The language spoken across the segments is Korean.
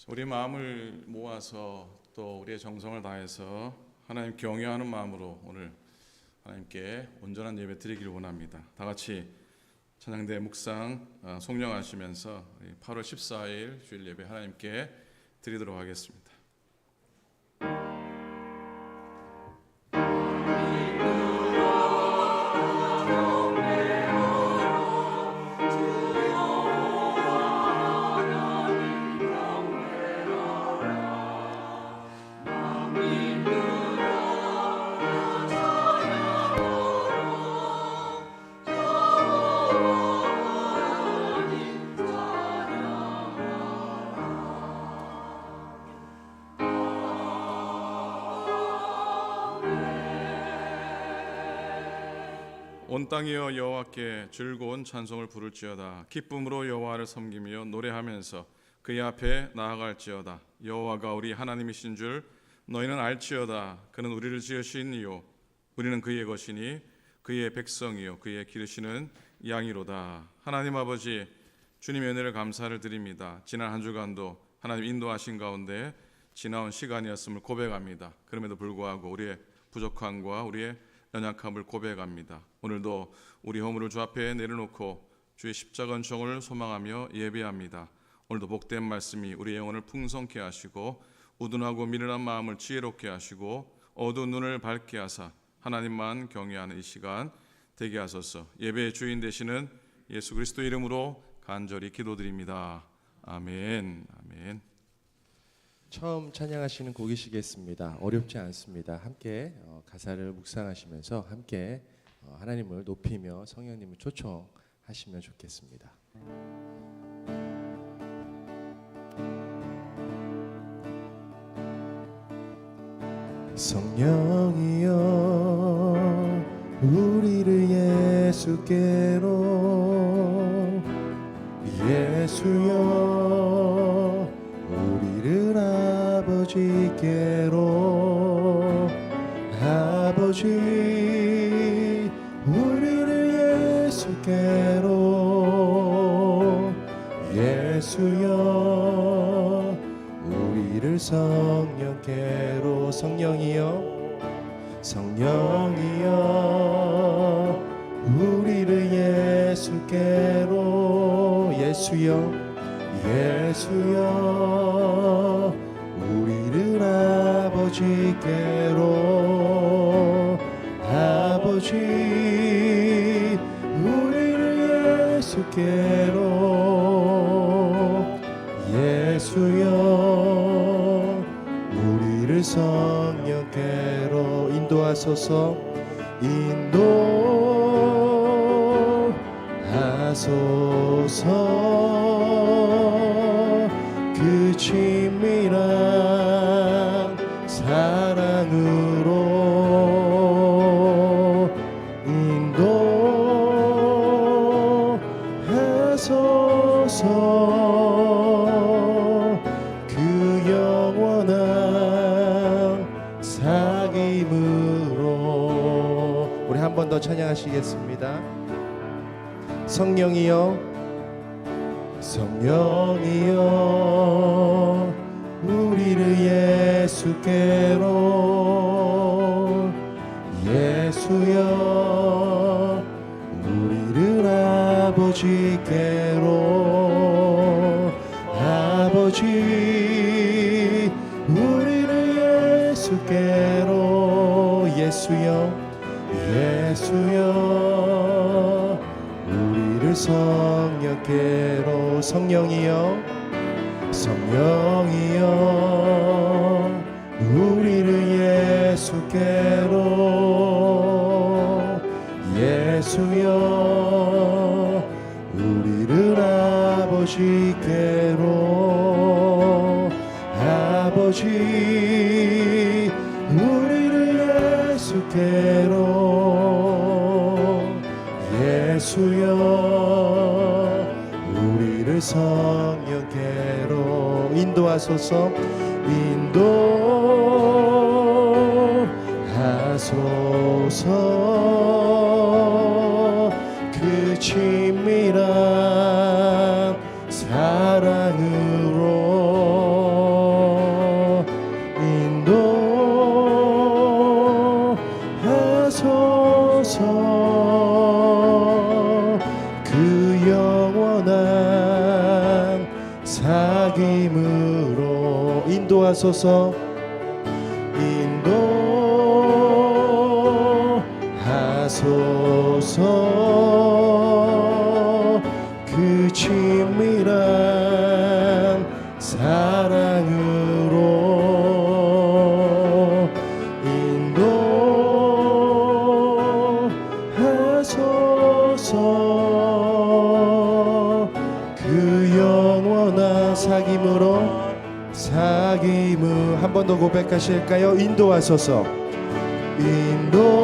우리 마음을 모아서 또 우리의 정성을 다해서 하나님 경외하는 마음으로 오늘 하나님께 온전한 예배 드리기를 원합니다. 다 같이 찬양대 묵상 송령하시면서 8월 14일 주일 예배 하나님께 드리도록 하겠습니다. 온 땅이여 여호와께 즐거운 찬송을 부를지어다. 기쁨으로 여호와를 섬기며 노래하면서 그의 앞에 나아갈지어다. 여호와가 우리 하나님이신 줄 너희는 알지어다. 그는 우리를 지으신 이요 우리는 그의 것이니 그의 백성이요 그의 기르시는 양이로다. 하나님 아버지, 주님의 은혜를 감사를 드립니다. 지난 한 주간도 하나님 인도하신 가운데 지나온 시간이었음을 고백합니다. 그럼에도 불구하고 우리의 부족함과 우리의 연약함을 고백합니다. 오늘도 우리 허물을 주 앞에 내려놓고 주의 십자가 은총을 소망하며 예배합니다. 오늘도 복된 말씀이 우리의 영혼을 풍성케 하시고 우둔하고 미련한 마음을 지혜롭게 하시고 어두운 눈을 밝게 하사 하나님만 경외하는 이 시간 되게 하소서. 예배의 주인 되시는 예수 그리스도 이름으로 간절히 기도드립니다. 아멘. 아멘. 처음 찬양하시는 곡이시겠습니다. 어렵지 않습니다. 함께 가사를 묵상하시면서 함께 하나님을 높이며 성령님을 초청하시면 좋겠습니다. 성령이여 우리를 예수께로, 예수여 우리를 아버지께로, 아버지 우리를 예수께로, 예수여 우리를 성령께로. 성령이여, 성령이여 우리를 예수께로, 예수여, 예수여 우리를 아버지께로, 아버지 우리를 예수께로, 예수여 우리를 성령께로. 인도하소서, 인도하소서. 그 친밀한 사랑으로 인도하소서. 그 영원한 사귐으로. 우리 한 번 더 찬양하시겠습니다. 성령이여, 성령이여 우리를 예수께로, 예수여 우리를 아버지께로, 아버지 우리를 예수께로, 예수여, 예수여 우리를 성령께로. 성령이여, 성령이여 우리를 예수께로, 예수여 우리를 아버지께로, 아버지 우리를 예수께로, 예수여 우리를 성령께로. 인도하소서, 인도하소서. 그 친밀한 사랑으로 사귐으로 인도하소서. 인도하소서. 그 친밀한 사랑으로 인도하소서. 그 영원한 사귐으로 사귐을 한 번 더 고백하실까요? 인도하소서. 인도하소서.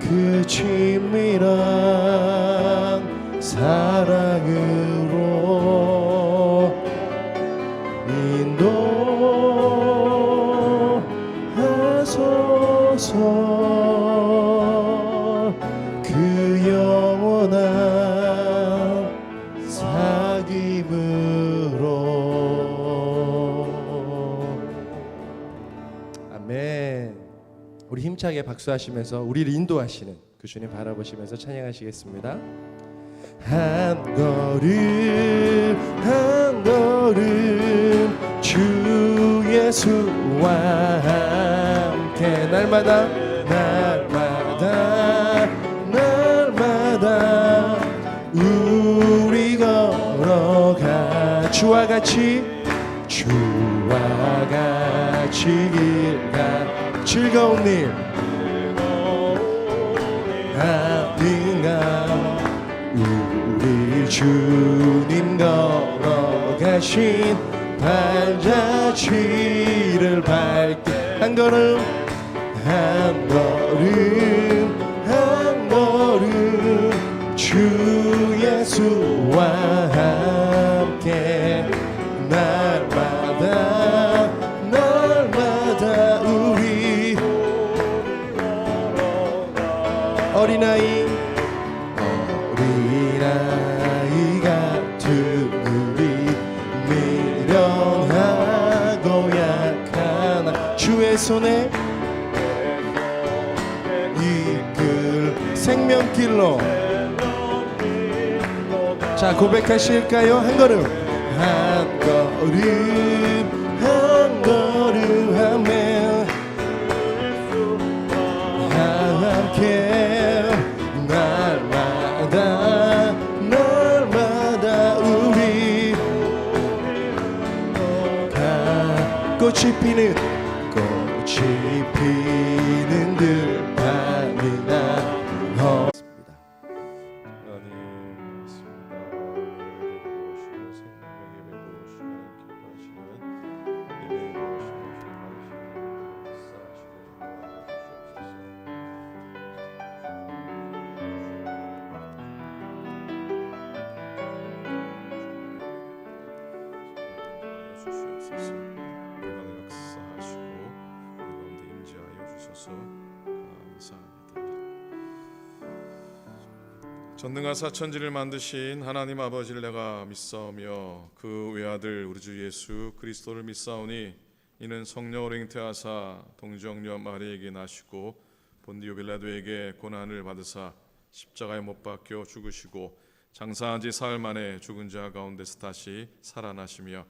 그 친밀한 사랑으로 인도하소서. 그 영원한 사귐으로. 아멘. 우리 힘차게 박수하시면서 우리를 인도하시는 그 주님 바라보시면서 찬양하시겠습니다. 한 걸음 한 걸음 주 예수와 함께 날마다 날마다 날마다 우리 걸어가 주와 같이 길가 즐거운 일 아닌가. 우리 주님 걸어가신 발자취를 밟게 한 걸음 한 걸음 한 걸음 주 예수와 함께 날마다 날마다 우리 어린아이 같은 우리 미련하고 약한 주의 손에 이끌 생명길로. 자, 고백하실까요? 한 걸음 한 걸음 한 걸음 하며 함께 날마다 날마다 우리 꽃이 피는 들판이나 하나님 있습니다. 예배 보시고 생명의 예배 보시고 주시옵소서. 우리 가운데 역사하시고 우리 가운데 임재하여 주셔서 감사합니다. 전능하사 천지를 만드신 하나님 아버지를 내가 믿사오며 그 외아들 우리 주 예수 그리스도를 믿사오니 이는 성령으로 잉태하사 동정녀 마리에게 나시고 본디오 빌라도에게 고난을 받으사 십자가에 못 박혀 죽으시고 장사한 지 사흘 만에 죽은 자 가운데서 다시 살아나시며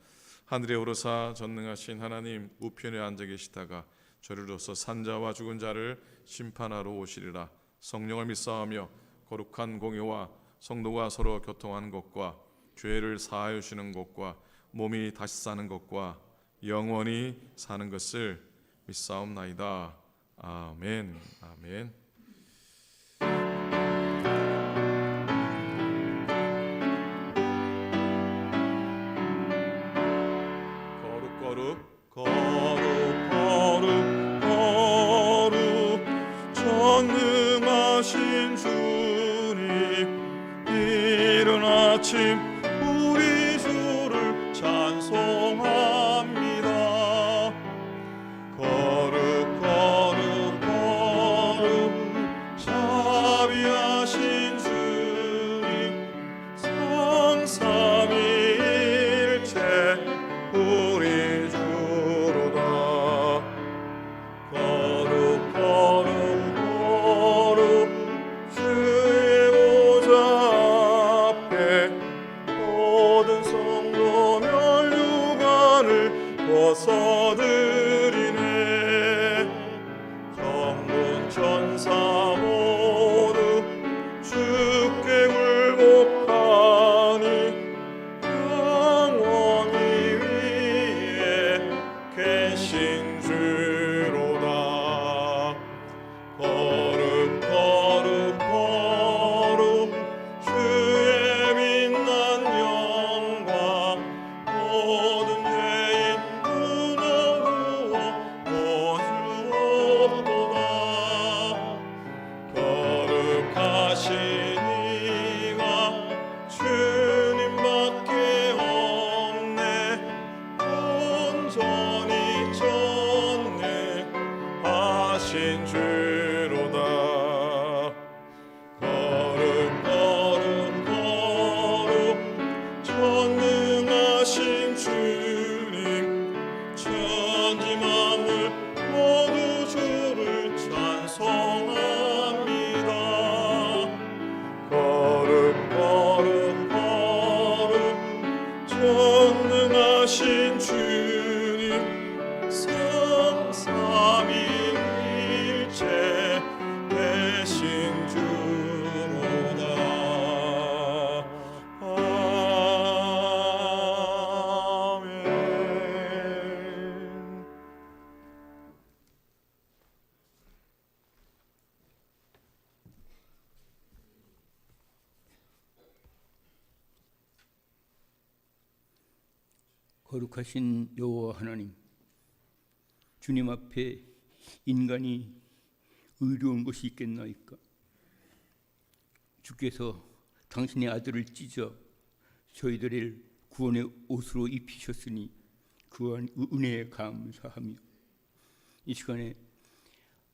하늘에 오르사 전능하신 하나님 우편에 앉아 계시다가 저리로서 산자와 죽은 자를 심판하러 오시리라. 성령을 믿사오며 거룩한 공의와 성도가 서로 교통하는 것과 죄를 사하여 주시는 것과 몸이 다시 사는 것과 영원히 사는 것을 믿사옵나이다. 아멘. 아멘. 거룩 전능하신 주님 이른 아침 우리 주를 찬송합니다. 거룩 자비하신 주님 성삼위일체 우리 주로다. 거룩 거룩하신 여호와 하나님, 주님 앞에 인간이 의로운 것이 있겠나이까? 주께서 당신의 아들을 찢어 저희들을 구원의 옷으로 입히셨으니 그 은혜에 감사하며 이 시간에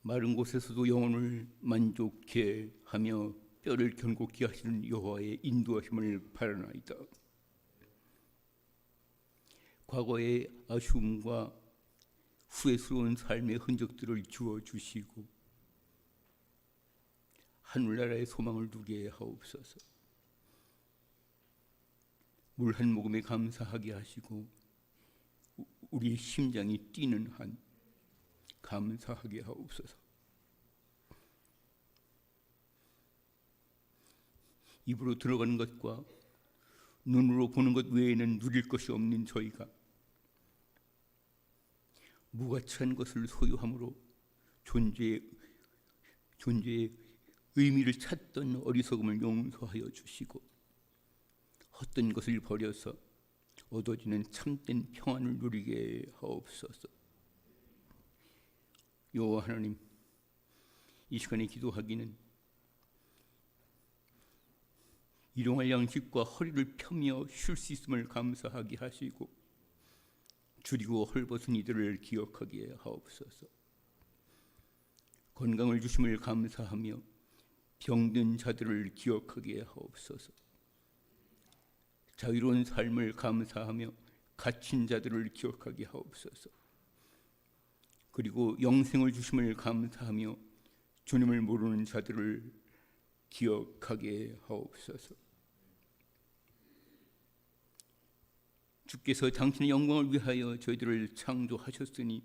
마른 곳에서도 영혼을 만족케 하며 뼈를 견고케 하시는 여호와의 인도하심을 바라나이다. 과거의 아쉬움과 후회스러운 삶의 흔적들을 지워주시고 하늘나라의 소망을 누리게 하옵소서. 물 한 모금에 감사하게 하시고 우리의 심장이 뛰는 한 감사하게 하옵소서. 입으로 들어가는 것과 눈으로 보는 것 외에는 누릴 것이 없는 저희가 무가치한 것을 소유함으로 존재의 의미를 찾던 어리석음을 용서하여 주시고 헛된 것을 버려서 얻어지는 참된 평안을 누리게 하옵소서. 여호와 하나님, 이 시간에 기도하기는 일용할 양식과 허리를 펴며 쉴 수 있음을 감사하게 하시고 줄이고 헐벗은 이들을 기억하게 하옵소서. 건강을 주심을 감사하며 병든 자들을 기억하게 하옵소서. 자유로운 삶을 감사하며 갇힌 자들을 기억하게 하옵소서. 그리고 영생을 주심을 감사하며 주님을 모르는 자들을 기억하게 하옵소서. 주께서 당신의 영광을 위하여 저희들을 창조하셨으니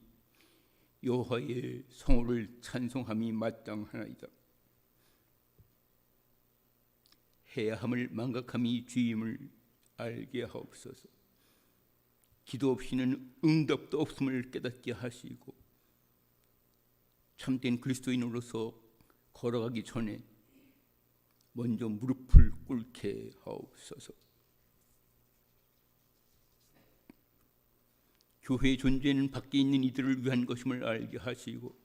여호와의 성호를 찬송함이 마땅하나이다. 해야함을 망각함이 죄임을 알게 하옵소서. 기도 없이는 응답도 없음을 깨닫게 하시고 참된 그리스도인으로서 걸어가기 전에 먼저 무릎을 꿇게 하옵소서. 교회의 존재는 밖에 있는 이들을 위한 것임을 알게 하시고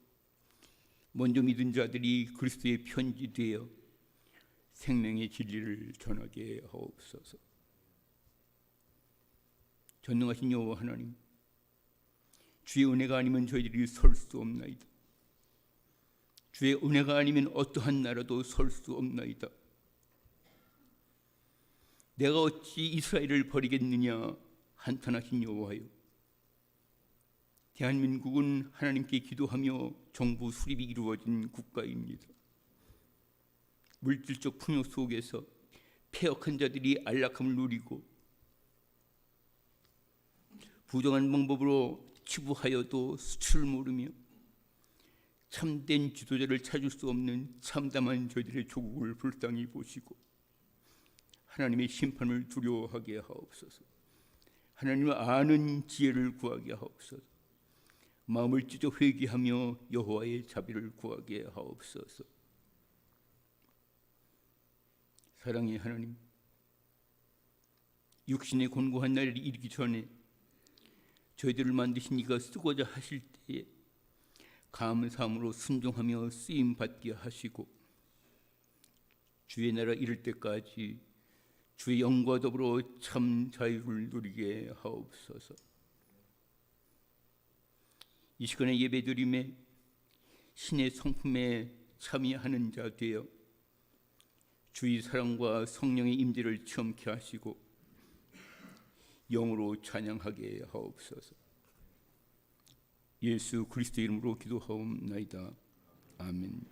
먼저 믿은 자들이 그리스도의 편지되어 생명의 진리를 전하게 하옵소서. 전능하신 여호와 하나님, 주의 은혜가 아니면 저희들이 설 수 없나이다. 주의 은혜가 아니면 어떠한 나라도 설 수 없나이다. 내가 어찌 이스라엘을 버리겠느냐 한탄하신 여호와여, 대한민국은 하나님께 기도하며 정부 수립이 이루어진 국가입니다. 물질적 풍요 속에서 폐역한 자들이 안락함을 누리고 부정한 방법으로 치부하여도 수출을 모르며 참된 지도자를 찾을 수 없는 참담한 저희들의 조국을 불쌍히 보시고 하나님의 심판을 두려워하게 하옵소서. 하나님을 아는 지혜를 구하게 하옵소서. 마음을 찢어 회개하며 여호와의 자비를 구하게 하옵소서. 사랑의 하나님, 육신의 곤고한 날이 이르기 전에 저희들을 만드신 이가 쓰고자 하실 때에 감사함으로 순종하며 쓰임 받게 하시고 주의 나라 이를 때까지 주의 영과 더불어 참 자유를 누리게 하옵소서. 이 시간에 예배드림에 신의 성품에 참여하는 자 되어 주의 사랑과 성령의 임재를 체험케 하시고 영으로 찬양하게 하옵소서. 예수 그리스도 이름으로 기도하옵나이다. 아멘.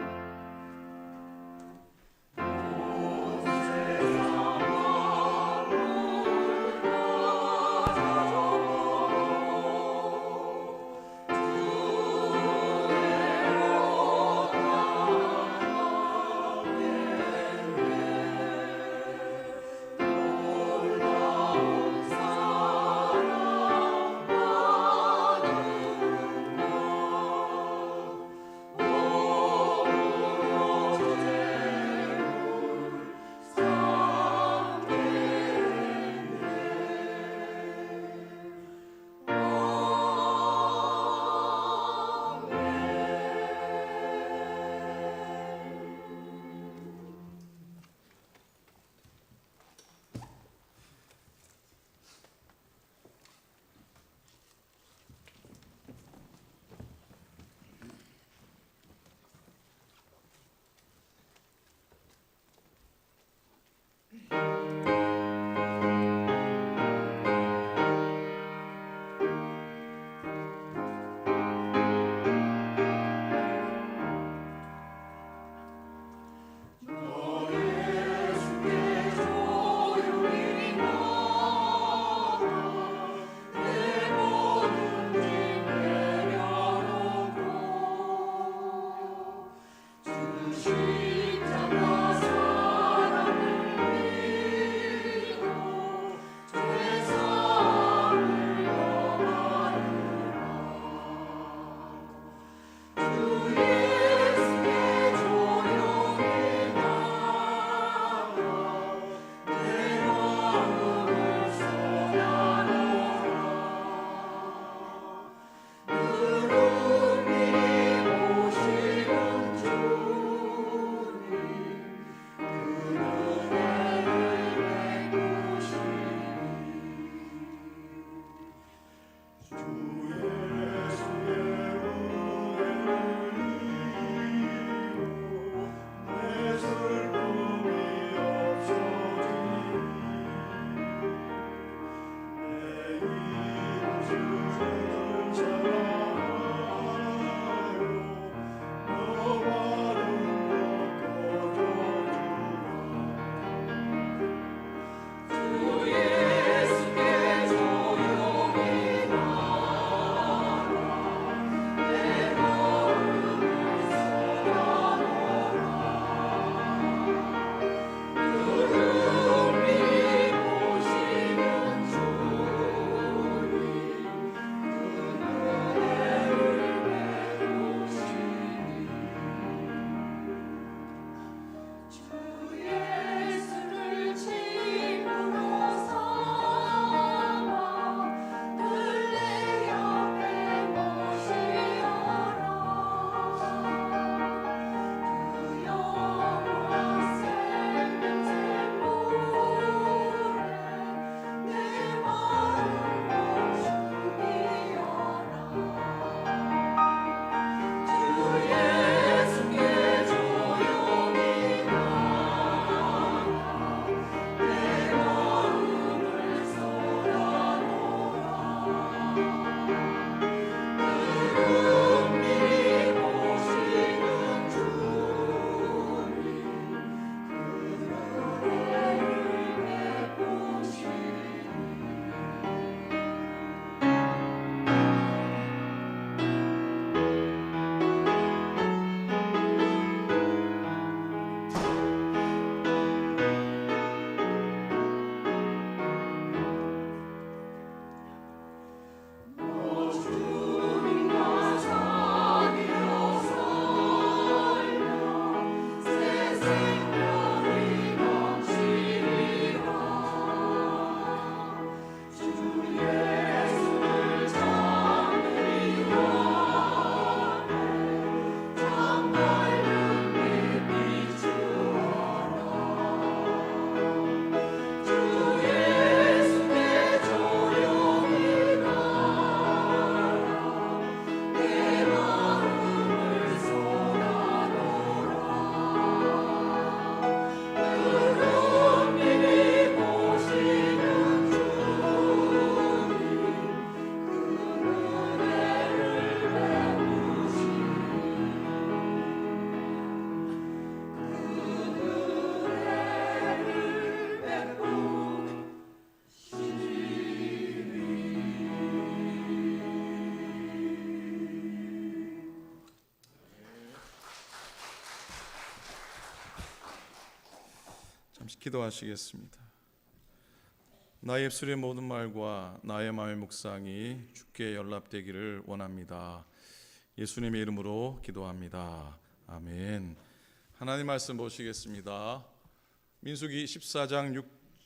잠시 기도하시겠습니다. 나의 입술의 모든 말과 나의 마음의 묵상이 주께 연락되기를 원합니다. 예수님의 이름으로 기도합니다. 아멘. 하나님 말씀 보시겠습니다. 민수기 14장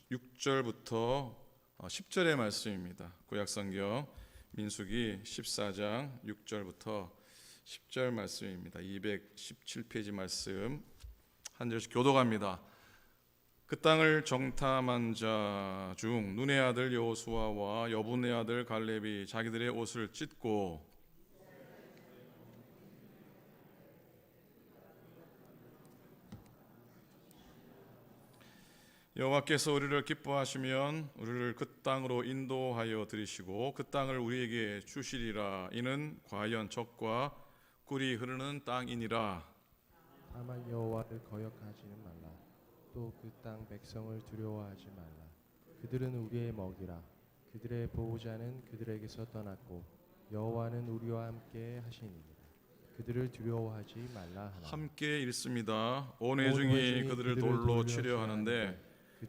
6절부터 10절의 말씀입니다. 구약성경 민수기 14장 6절부터 10절 말씀입니다. 217페이지 말씀 한 절씩 교독합니다. 그 땅을 정탐한 자 중 눈의 아들 여호수아와 여분의 아들 갈렙이 자기들의 옷을 찢고 여호와께서 우리를 기뻐하시면 우리를 그 땅으로 인도하여 들이시고 그 땅을 우리에게 주시리라. 이는 과연 젖과 꿀이 흐르는 땅이니라. 다만 여호와를 거역하지는 말라. 또 그 땅 백성을 두려워하지 말라. 그들은 우리의 먹이라. 그들의 보호자는 그들에게서 떠났고 여호와는 우리와 함께 하시니라. 그들을 두려워하지 말라 하나. 함께 읽습니다. 온 회중이 그들을 돌로 치려 하는데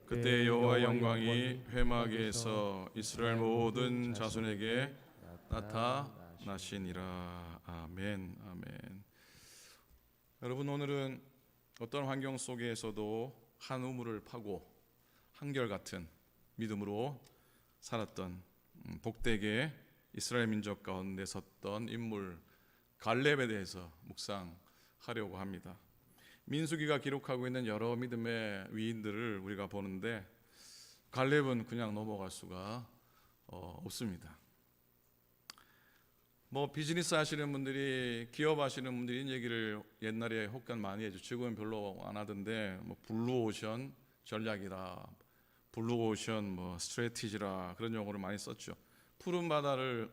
그때 여호와의 영광이 회막에서 이스라엘 모든 자손에게 나타나시니라. 아멘. 아멘. 여러분, 오늘은 어떤 환경 속에서도 한 우물을 파고 한결같은 믿음으로 살았던 복되게 이스라엘 민족 가운데 섰던 인물 갈렙에 대해서 묵상하려고 합니다. 민수기가 기록하고 있는 여러 믿음의 위인들을 우리가 보는데 갈렙은 그냥 넘어갈 수가 없습니다. 비즈니스 하시는 분들이, 기업 하시는 분들이 이런 얘기를 옛날에 혹간 많이 해줘. 지금은 별로 안 하던데 블루오션 전략이라, 블루오션 스트래티지라 그런 용어를 많이 썼죠. 푸른 바다를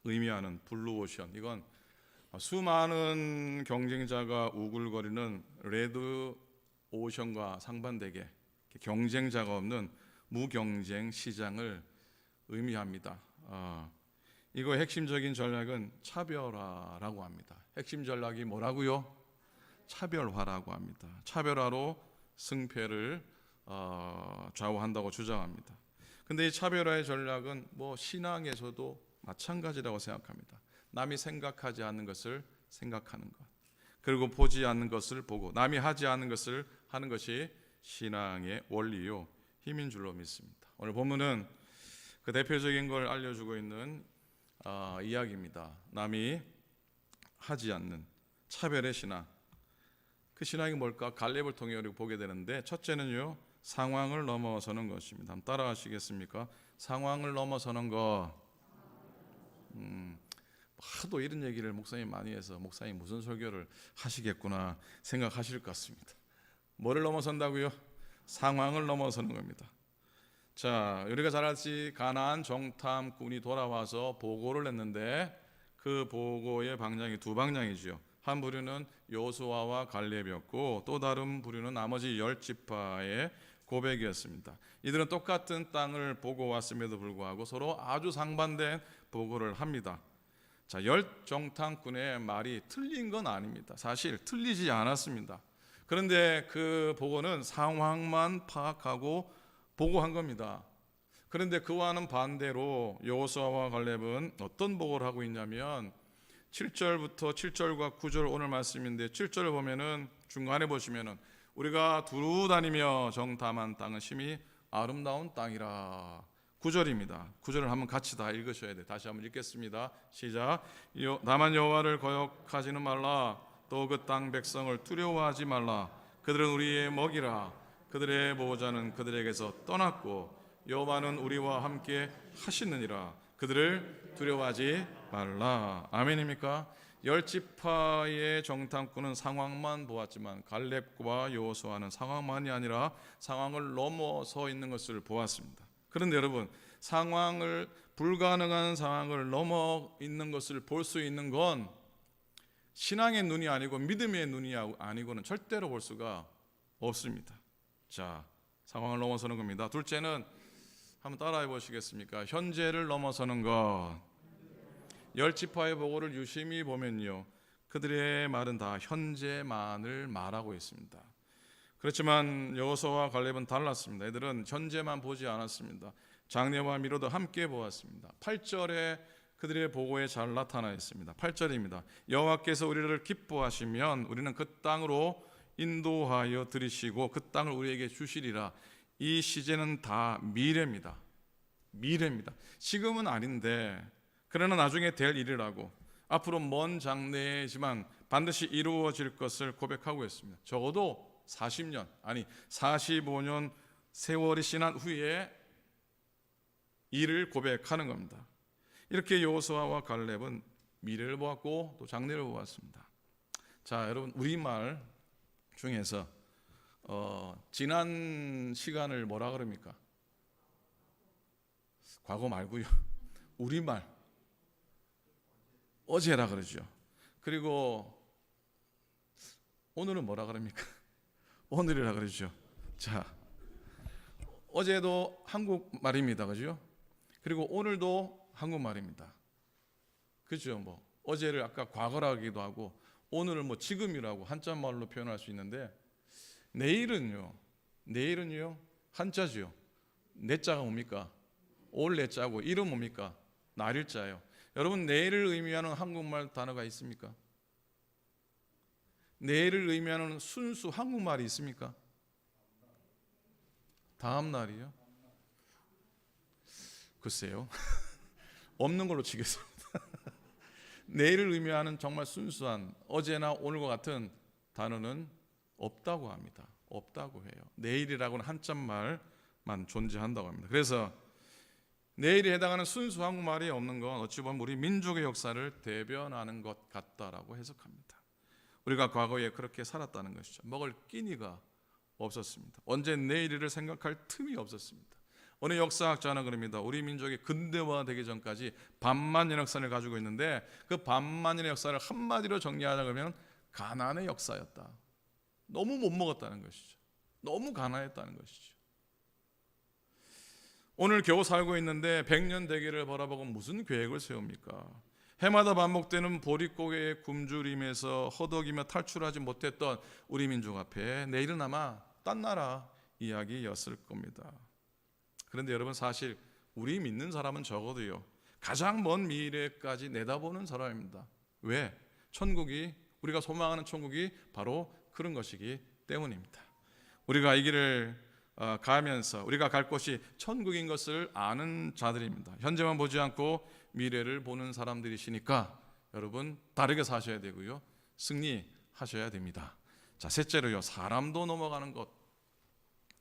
의미하는 블루오션, 이건 수많은 경쟁자가 우글거리는 레드 오션과 상반되게 경쟁자가 없는 무경쟁 시장을 의미합니다. 이거 핵심적인 전략은 차별화라고 합니다. 핵심 전략이 뭐라고요? 차별화라고 합니다. 차별화로 승패를 좌우한다고 주장합니다. 근데 이 차별화의 전략은 신앙에서도 마찬가지라고 생각합니다. 남이 생각하지 않는 것을 생각하는 것, 그리고 보지 않는 것을 보고 남이 하지 않는 것을 하는 것이 신앙의 원리요 힘인 줄로 믿습니다. 오늘 본문은 그 대표적인 걸 알려주고 있는 이야기입니다. 남이 하지 않는 차별의 신앙. 그 신앙이 뭘까? 갈렙을 통해 우리가 보게 되는데, 첫째는요, 상황을 넘어서는 것입니다. 한번 따라하시겠습니까? 상황을 넘어서는 것. 하도 이런 얘기를 목사님 많이 해서 목사님 무슨 설교를 하시겠구나 생각하실 것 같습니다. 뭐를 넘어선다고요? 상황을 넘어서는 겁니다. 자, 우리가 잘 알지, 가나안 정탐꾼이 돌아와서 보고를 냈는데 그 보고의 방향이 두 방향이죠. 한 부류는 여호수아와 갈렙이었고 또 다른 부류는 나머지 10지파의 고백이었습니다. 이들은 똑같은 땅을 보고 왔음에도 불구하고 서로 아주 상반된 보고를 합니다. 자, 10정탐꾼의 말이 틀린 건 아닙니다. 사실 틀리지 않았습니다. 그런데 그 보고는 상황만 파악하고 보고한 겁니다. 그런데 그와는 반대로 여호수아와 갈렙은 어떤 보고를 하고 있냐면 7절부터 7절과 9절 오늘 말씀인데, 7절을 보면은 중간에 보시면은 우리가 두루 다니며 정탐한 땅은 심히 아름다운 땅이라. 9절입니다. 9절을 한번 같이 다 읽으셔야 돼요. 다시 한번 읽겠습니다. 시작. 다만 여호와를 거역하지는 말라. 또 그 땅 백성을 두려워하지 말라. 그들은 우리의 먹이라. 그들의 보호자는 그들에게서 떠났고 여호와는 우리와 함께 하시느니라. 그들을 두려워하지 말라. 아멘입니까? 10지파의 정탐꾼은 상황만 보았지만 갈렙과 여호수아는 상황만이 아니라 상황을 넘어서 있는 것을 보았습니다. 그런데 여러분, 불가능한 상황을 넘어 있는 것을 볼 수 있는 건 신앙의 눈이 아니고 믿음의 눈이 아니고는 절대로 볼 수가 없습니다. 자, 상황을 넘어서는 겁니다. 둘째는 한번 따라해 보시겠습니까? 현재를 넘어서는 것. 10지파의 보고를 유심히 보면요, 그들의 말은 다 현재만을 말하고 있습니다. 그렇지만 여호수아와 갈렙은 달랐습니다. 애들은 현재만 보지 않았습니다. 장래와 미래도 함께 보았습니다. 8절에 그들의 보고에 잘 나타나 있습니다. 8절입니다. 여호와께서 우리를 기뻐하시면 우리는 그 땅으로 인도하여 들이시고 그 땅을 우리에게 주시리라. 이 시제는 다 미래입니다. 미래입니다. 지금은 아닌데 그러나 나중에 될 일이라고, 앞으로 먼 장래이지만 반드시 이루어질 것을 고백하고 있습니다. 적어도 40년 아니 45년 세월이 지난 후에 이를 고백하는 겁니다. 이렇게 여호수아와 갈렙은 미래를 보았고 또 장래를 보았습니다. 자, 여러분, 우리말 중에서 지난 시간을 뭐라 그럽니까? 과거 말고요. 우리말 어제라 그러죠. 그리고 오늘은 뭐라 그럽니까? 오늘이라 그러죠. 자, 어제도 한국말입니다. 그죠? 그리고 오늘도 한국말입니다. 그죠? 뭐 어제를 아까 과거라기도 하고 오늘은 뭐 지금이라고 한자말로 표현할 수 있는데, 내일은요 한자죠. 내자가 뭡니까? 올 내자고 일은 뭡니까? 날일자예요. 여러분, 내일을 의미하는 한국말 단어가 있습니까? 내일을 의미하는 순수 한국말이 있습니까? 다음 날이요? 글쎄요. 없는 걸로 치겠습니다. 내일을 의미하는 정말 순수한 어제나 오늘과 같은 단어는 없다고 합니다. 없다고 해요. 내일이라고는 한자말만 존재한다고 합니다. 그래서 내일에 해당하는 순수 한국말이 없는 건 어찌 보면 우리 민족의 역사를 대변하는 것 같다라고 해석합니다. 우리가 과거에 그렇게 살았다는 것이죠. 먹을 끼니가 없었습니다. 언제 내일을 생각할 틈이 없었습니다. 어느 역사학자는 그럽니다. 우리 민족이 근대화되기 전까지 반만년 역사를 가지고 있는데 그 반만년의 역사를 한마디로 정리하자 그러면 가난의 역사였다. 너무 못 먹었다는 것이죠. 너무 가난했다는 것이죠. 오늘 겨우 살고 있는데 100년 대계를 바라보고 무슨 계획을 세웁니까? 해마다 반복되는 보릿고개의 굶주림에서 허덕이며 탈출하지 못했던 우리 민족 앞에 내일은 아마 딴 나라 이야기였을 겁니다. 그런데 여러분, 사실 우리 믿는 사람은 적어도요 가장 먼 미래까지 내다보는 사람입니다. 왜? 천국이, 우리가 소망하는 천국이 바로 그런 것이기 때문입니다. 우리가 이 길을 가면서 우리가 갈 곳이 천국인 것을 아는 자들입니다. 현재만 보지 않고 미래를 보는 사람들이시니까 여러분, 다르게 사셔야 되고요 승리하셔야 됩니다. 자, 셋째로요, 사람도 넘어가는 것.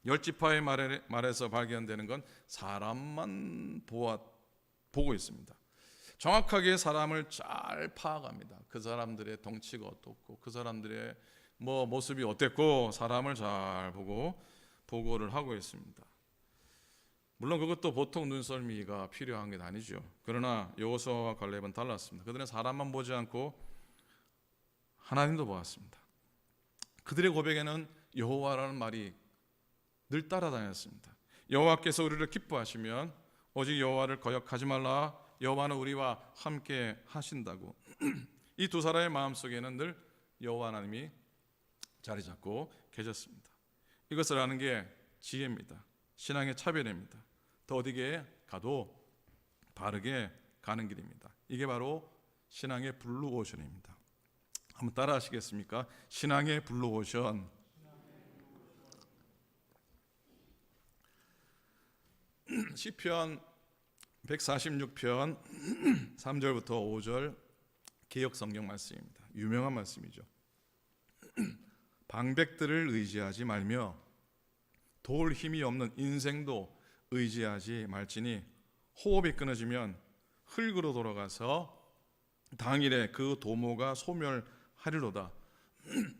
열지파의 말에서 발견되는 건 사람만 보고 있습니다. 정확하게 사람을 잘 파악합니다. 그 사람들의 덩치가 어떻고 그 사람들의 뭐 모습이 어땠고 사람을 잘 보고 보고를 하고 있습니다. 물론 그것도 보통 눈썰미가 필요한 게 아니죠. 그러나 여호수아와 갈렙은 달랐습니다. 그들은 사람만 보지 않고 하나님도 보았습니다. 그들의 고백에는 여호와라는 말이 늘 따라다녔습니다. 여호와께서 우리를 기뻐하시면 오직 여호와를 거역하지 말라. 여호와는 우리와 함께 하신다고. 이 두 사람의 마음속에는 늘 여호와 하나님이 자리 잡고 계셨습니다. 이것을 아는 게 지혜입니다. 신앙의 차별입니다. 더 어디에 가도 바르게 가는 길입니다. 이게 바로 신앙의 블루오션입니다. 한번 따라 하시겠습니까? 신앙의 블루오션. 시편 146편 3절부터 5절 개역 성경 말씀입니다. 유명한 말씀이죠. 방백들을 의지하지 말며 도울 힘이 없는 인생도 의지하지 말지니 호흡이 끊어지면 흙으로 돌아가서 당일에 그 도모가 소멸하리로다.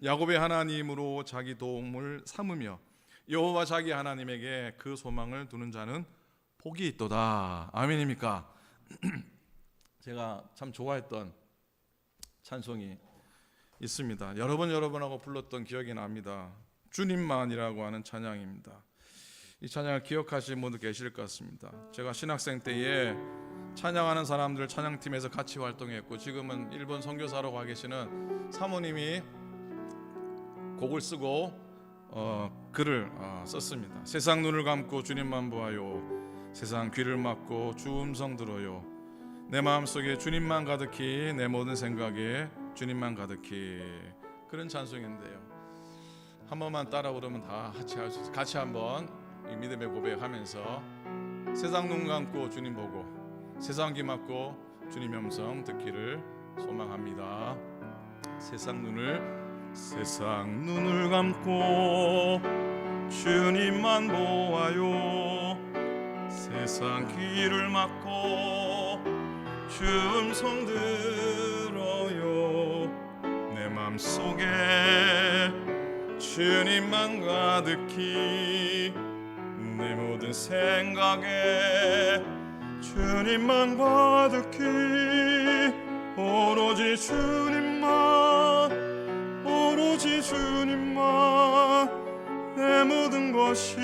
야곱의 하나님으로 자기 도움을 삼으며 여호와 자기 하나님에게 그 소망을 두는 자는 복이 있도다. 아멘입니까? 제가 참 좋아했던 찬송이 있습니다. 여러 번하고 불렀던 기억이 납니다. 주님만이라고 하는 찬양입니다. 이 찬양을 기억하시는 분도 계실 것 같습니다. 제가 신학생 때에 찬양하는 사람들 찬양팀에서 같이 활동했고 지금은 일본 선교사로 가 계시는 사모님이 곡을 쓰고 글을 썼습니다. 세상 눈을 감고 주님만 보아요. 세상 귀를 막고 주 음성 들어요. 내 마음속에 주님만 가득히, 내 모든 생각에 주님만 가득히. 그런 찬송인데요. 한 번만 따라 부르면 다 같이 할 수 있어요. 같이 한번 이 믿음의 고백하면서 세상 눈 감고 주님 보고, 세상 귀 막고 주님의 음성 듣기를 소망합니다. 세상 눈을 감고 주님만 보아요. 세상 귀를 막고 주 음성 들어요. 내 맘속에 주님만 가득히, 내 모든 생각에 주님만 가득히. 오로지 주님만, 오로지 주님만, 내 모든 것이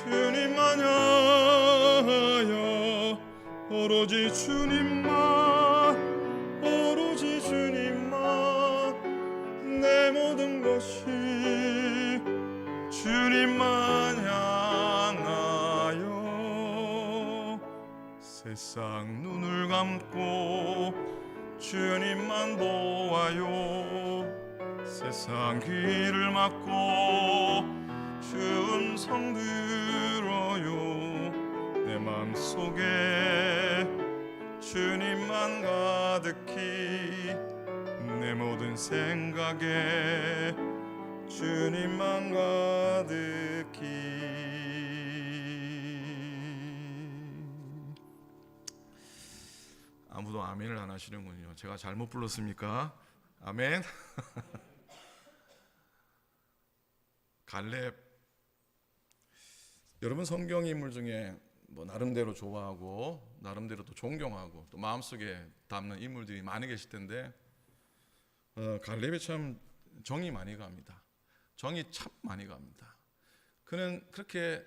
주님만 향하여. 오로지 주님만, 오로지 주님만, 내 모든 것이 주님만 향하여. 세상 눈을 감고 주님만 보아요. 세상 귀를 막고 주 음성 들어요. 내 마음속에 주님만 가득히, 내 모든 생각에 주님만 가득히. 아무도 아멘을 안 하시는군요. 제가 잘못 불렀습니까? 아멘. 갈렙, 여러분 성경 인물 중에 뭐 나름대로 좋아하고 나름대로 또 존경하고 또 마음속에 담는 인물들이 많이 계실 텐데, 갈렙이 참 정이 많이 갑니다. 정이 참 많이 갑니다. 그는 그렇게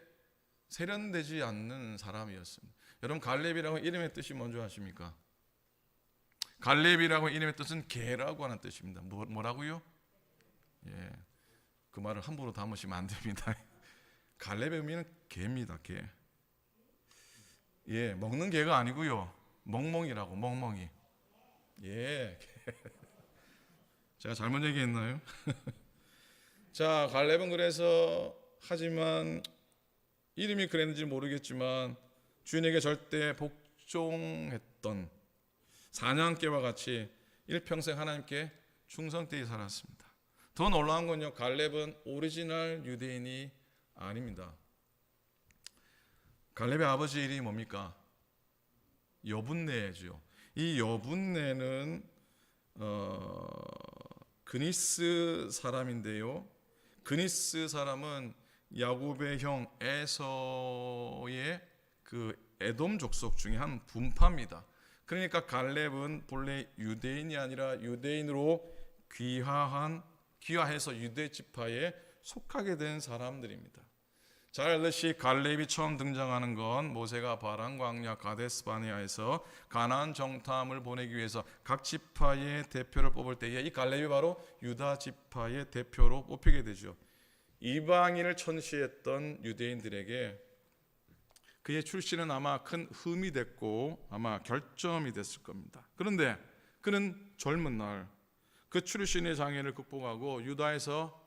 세련되지 않는 사람이었습니다. 여러분, 갈렙이라고 이름의 뜻이 뭔지 아십니까? 갈렙이라고 이름의 뜻은 개라고 하는 뜻입니다. 뭐라고요? 예, 그 말을 함부로 담으시면 안 됩니다. 갈렙의 의미는 개입니다. 개. 예, 먹는 개가 아니고요. 멍멍이라고, 멍멍이. 예. 제가 잘못 얘기했나요? 자, 갈렙은 그래서, 하지만 이름이 그랬는지 모르겠지만 주인에게 절대 복종했던 사냥개와 같이 일평생 하나님께 충성되게 살았습니다. 더 놀라운 건요, 갈렙은 오리지널 유대인이 아닙니다. 갈렙의 아버지 이름이 뭡니까? 여분네죠. 이 여분네는 그니스 사람인데요. 그니스 사람은 야곱의 형 에서의 그 에돔 족속 중에 한 분파입니다. 그러니까 갈렙은 본래 유대인이 아니라 유대인으로 귀화해서 유대 지파에 속하게 된 사람들입니다. 잘 알듯이 갈렙이 처음 등장하는 건 모세가 바란 광야 가데스 바네아에서 가나안 정탐을 보내기 위해서 각 지파의 대표를 뽑을 때에 이 갈렙이 바로 유다 지파의 대표로 뽑히게 되죠. 이방인을 천시했던 유대인들에게 그의 출신은 아마 큰 흠이 됐고 아마 결점이 됐을 겁니다. 그런데 그는 젊은 날 그 출신의 장애를 극복하고 유다에서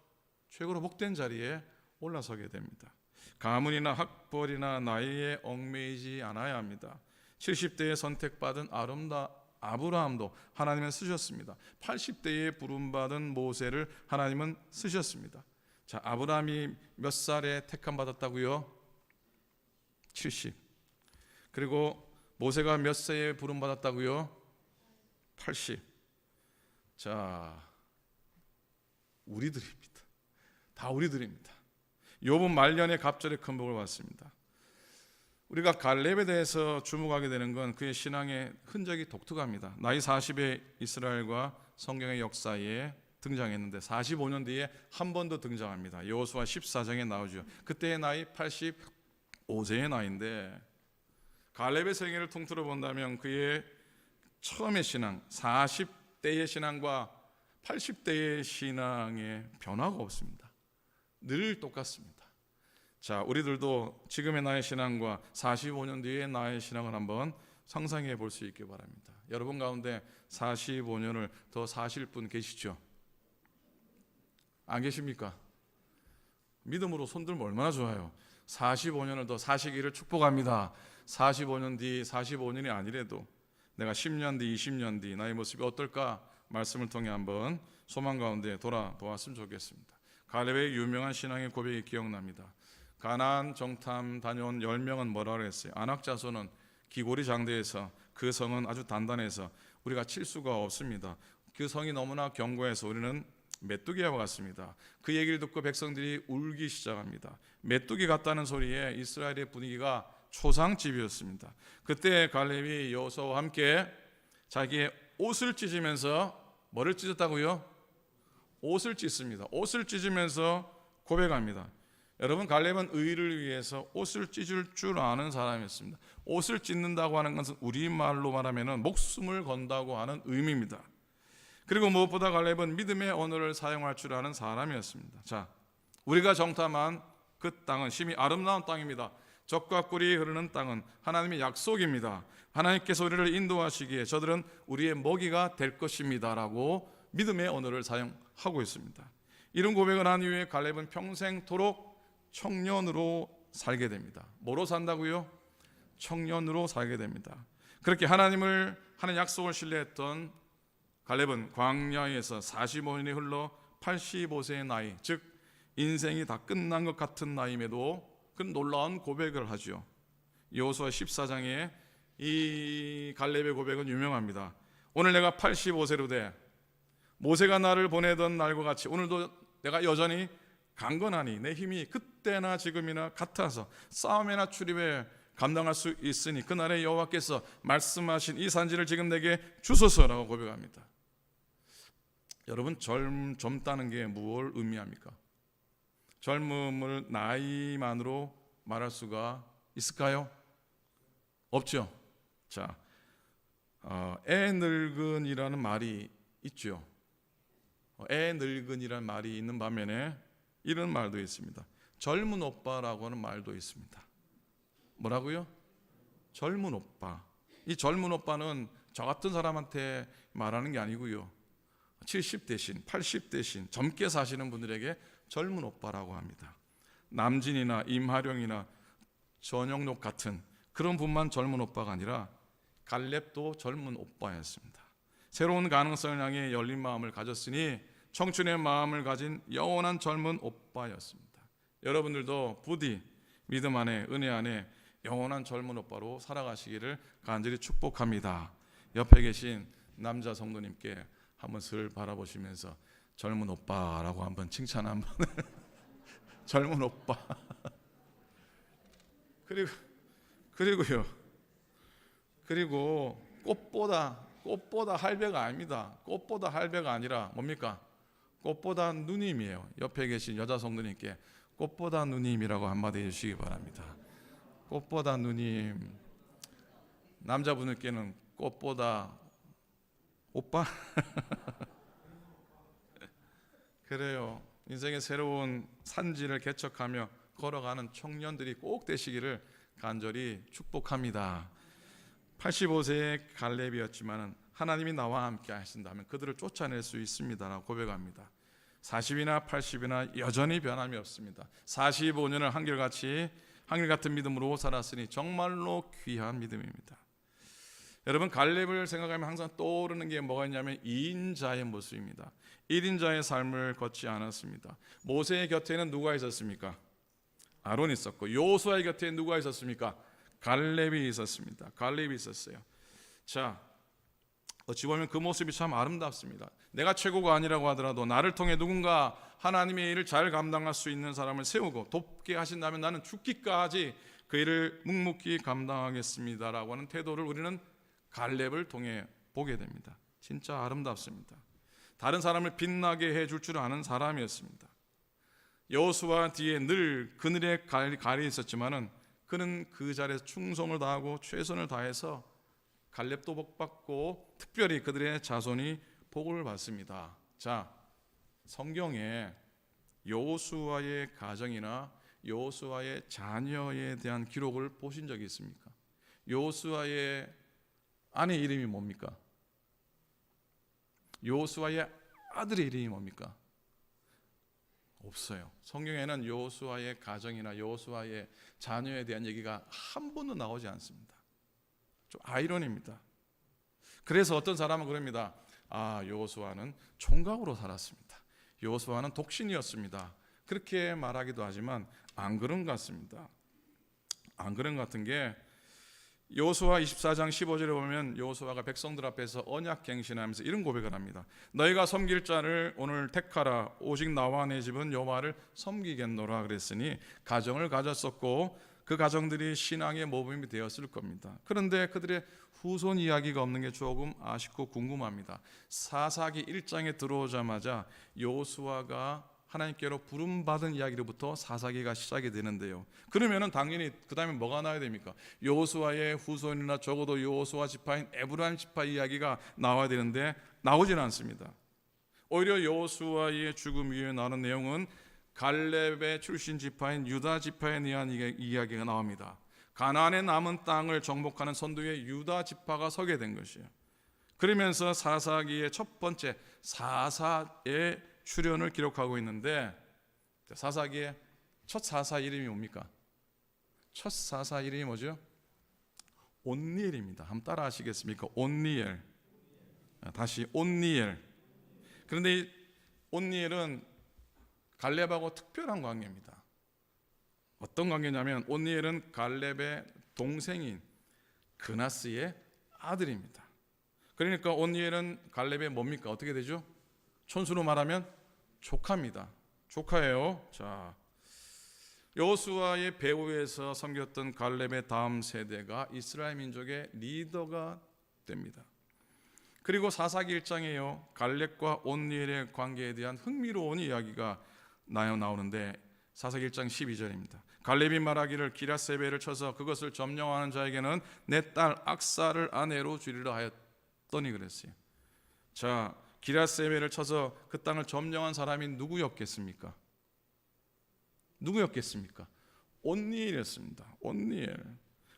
최고로 복된 자리에 올라서게 됩니다. 가문이나 학벌이나 나이에 얽매이지 않아야 합니다. 70대에 선택받은 아브라함도 하나님은 쓰셨습니다. 80대에 부름받은 모세를 하나님은 쓰셨습니다. 자, 아브라함이 몇 살에 택함 받았다고요? 70. 그리고 모세가 몇 세에 부름받았다고요? 80. 자, 우리들입니다. 다 우리들입니다. 욥은 말년에 갑절에 큰 복을 받습니다. 우리가 갈렙에 대해서 주목하게 되는 건 그의 신앙의 흔적이 독특합니다. 나이 40에 이스라엘과 성경의 역사에 등장했는데 45년 뒤에 한 번 더 등장합니다. 여호수아 14장에 나오죠. 그때의 나이 85세의 나이인데, 갈렙의 생애를 통틀어 본다면 그의 처음의 신앙, 40대의 신앙과 80대의 신앙에 변화가 없습니다. 늘 똑같습니다. 자, 우리들도 지금의 나의 신앙과 45년 뒤의 나의 신앙을 한번 상상해 볼 수 있기 바랍니다. 여러분 가운데 45년을 더 사실 분 계시죠? 안 계십니까? 믿음으로 손들면 얼마나 좋아요. 45년을 더 사시기를 축복합니다. 45년 뒤 45년이 아니래도 내가 10년 뒤 20년 뒤 나의 모습이 어떨까 말씀을 통해 한번 소망 가운데 돌아보았으면 좋겠습니다. 갈렙의 유명한 신앙의 고백이 기억납니다. 가나안 정탐 다녀온 10명은 뭐라 그랬어요? 아낙 자손은 기골이 장대해서 그 성은 아주 단단해서 우리가 칠 수가 없습니다. 그 성이 너무나 견고해서 우리는 메뚜기와 같습니다. 그 얘기를 듣고 백성들이 울기 시작합니다. 메뚜기 같다는 소리에 이스라엘의 분위기가 초상집이었습니다. 그때 갈렙이 여호수아와 함께 자기의 옷을 찢으면서 뭐를 찢었다고요? 옷을 찢습니다. 옷을 찢으면서 고백합니다. 여러분, 갈렙은 의를 위해서 옷을 찢을 줄 아는 사람이었습니다. 옷을 찢는다고 하는 것은 우리말로 말하면 목숨을 건다고 하는 의미입니다. 그리고 무엇보다 갈렙은 믿음의 언어를 사용할 줄 아는 사람이었습니다. 자, 우리가 정탐한 그 땅은 심히 아름다운 땅입니다. 젖과 꿀이 흐르는 땅은 하나님의 약속입니다. 하나님께서 우리를 인도하시기에 저들은 우리의 먹이가 될 것입니다 라고 믿음의 언어를 사용하고 있습니다. 이런 고백을 한 이후에 갈렙은 평생토록 청년으로 살게 됩니다. 뭐로 산다고요? 청년으로 살게 됩니다. 그렇게 하나님의 약속을 신뢰했던 갈렙은 광야에서 45년이 흘러 85세의 나이, 즉 인생이 다 끝난 것 같은 나이임에도 그 놀라운 고백을 하죠. 여호수아 14장에 이 갈렙의 고백은 유명합니다. 오늘 내가 85세로 돼 모세가 나를 보내던 날과 같이 오늘도 내가 여전히 강건하니 내 힘이 그때나 지금이나 같아서 싸움이나 출입에 감당할 수 있으니 그날에 여호와께서 말씀하신 이 산지를 지금 내게 주소서라고 고백합니다. 여러분, 젊다는 게 무엇을 의미합니까? 젊음을 나이만으로 말할 수가 있을까요? 없죠. 자, 애 늙은이라는 말이 있죠. 애 늙은이라는 말이 있는 반면에 이런 말도 있습니다. 젊은 오빠라고 하는 말도 있습니다. 뭐라고요? 젊은 오빠. 이 젊은 오빠는 저 같은 사람한테 말하는 게 아니고요. 70대신, 80대신 젊게 사시는 분들에게 젊은 오빠라고 합니다. 남진이나 임하룡이나 전영록 같은 그런 분만 젊은 오빠가 아니라 갈렙도 젊은 오빠였습니다. 새로운 가능성을 향해 열린 마음을 가졌으니 청춘의 마음을 가진 영원한 젊은 오빠였습니다. 여러분들도 부디 믿음 안에 은혜 안에 영원한 젊은 오빠로 살아가시기를 간절히 축복합니다. 옆에 계신 남자 성도님께 한번 슬 바라보시면서 젊은 오빠라고 한번 칭찬 한번 젊은 오빠. 그리고 꽃보다 할배가 아닙니다. 꽃보다 할배가 아니라 뭡니까? 꽃보다 누님이에요. 옆에 계신 여자 성도님께 꽃보다 누님이라고 한마디 해주시기 바랍니다. 꽃보다 누님. 남자분들께는 꽃보다 오빠? 그래요. 인생의 새로운 산지를 개척하며 걸어가는 청년들이 꼭 되시기를 간절히 축복합니다. 85세의 갈렙이었지만 하나님이 나와 함께 하신다면 그들을 쫓아낼 수 있습니다라고 고백합니다. 40이나 80이나 여전히 변함이 없습니다. 45년을 한결같은 믿음으로 살았으니 정말로 귀한 믿음입니다. 여러분, 갈렙을 생각하면 항상 떠오르는 게 뭐가 있냐면 2인자의 모습입니다. 1인자의 삶을 걷지 않았습니다. 모세의 곁에는 누가 있었습니까? 아론이 있었고, 여호수아의 곁에 누가 있었습니까? 갈렙이 있었습니다. 갈렙이 있었어요. 자, 어찌 보면 그 모습이 참 아름답습니다. 내가 최고가 아니라고 하더라도 나를 통해 누군가 하나님의 일을 잘 감당할 수 있는 사람을 세우고 돕게 하신다면 나는 죽기까지 그 일을 묵묵히 감당하겠습니다라고 하는 태도를 우리는 갈렙을 통해 보게 됩니다. 진짜 아름답습니다. 다른 사람을 빛나게 해줄 줄 아는 사람이었습니다. 여호수아 뒤에 늘 그늘에 갈이 있었지만은 그는 그 자리에서 충성을 다하고 최선을 다해서 갈렙도 복받고 특별히 그들의 자손이 복을 받습니다. 자, 성경에 여호수아의 가정이나 여호수아의 자녀에 대한 기록을 보신 적이 있습니까? 여호수아의 아내 이름이 뭡니까? 여호수아의 아들의 이름이 뭡니까? 없어요. 성경에는 여호수아의 가정이나 여호수아의 자녀에 대한 얘기가 한 번도 나오지 않습니다. 좀 아이러니입니다. 그래서 어떤 사람은 그럽니다. 여호수아는 총각으로 살았습니다. 여호수아는 독신이었습니다. 그렇게 말하기도 하지만 안 그런 것 같습니다. 안 그런 것 같은 게 여호수아 24장 15절에 보면 여호수아가 백성들 앞에서 언약 갱신하면서 이런 고백을 합니다. 너희가 섬길 자를 오늘 택하라. 오직 나와 내 집은 여호와를 섬기겠노라 그랬으니 가정을 가졌었고 그 가정들이 신앙의 모범이 되었을 겁니다. 그런데 그들의 후손 이야기가 없는 게 조금 아쉽고 궁금합니다. 사사기 1장에 들어오자마자 여호수아가 하나님께로 부름받은 이야기로부터 사사기가 시작이 되는데요. 그러면은 당연히 그 다음에 뭐가 나와야 됩니까? 여호수아의 후손이나 적어도 여호수아 지파인 에브라임 지파 이야기가 나와야 되는데 나오지는 않습니다. 오히려 여호수아의 죽음 이후에 나오는 내용은 갈렙의 출신 지파인 유다 지파에 대한 이야기가 나옵니다. 가나안의 남은 땅을 정복하는 선두에 유다 지파가 서게 된 것이에요. 그러면서 사사기의 첫 번째 사사의 출현을 기록하고 있는데 사사기의 첫 사사 이름이 뭡니까? 첫 사사 이름이 뭐죠? 온니엘입니다. 한번 따라 하시겠습니까? 온니엘. 다시 온니엘. 그런데 이 온니엘은 갈렙하고 특별한 관계입니다. 어떤 관계냐면 온니엘은 갈렙의 동생인 그나스의 아들입니다. 그러니까 온니엘은 갈렙의 뭡니까? 어떻게 되죠? 촌수로 말하면 조카입니다. 조카예요. 자, 여호수아의 배후에서 섬겼던 갈렙의 다음 세대가 이스라엘 민족의 리더가 됩니다. 그리고 사사기 1장에요. 갈렙과 온니엘의 관계에 대한 흥미로운 이야기가 나오는데 사사기 1장 12절입니다. 갈렙이 말하기를 기랴세벨을 쳐서 그것을 점령하는 자에게는 내 딸 악사를 아내로 주리라 하였더니 그랬어요. 자, 기랴세벨을 쳐서 그 땅을 점령한 사람이 누구였겠습니까? 누구였겠습니까? 온니엘이었습니다. 온니엘.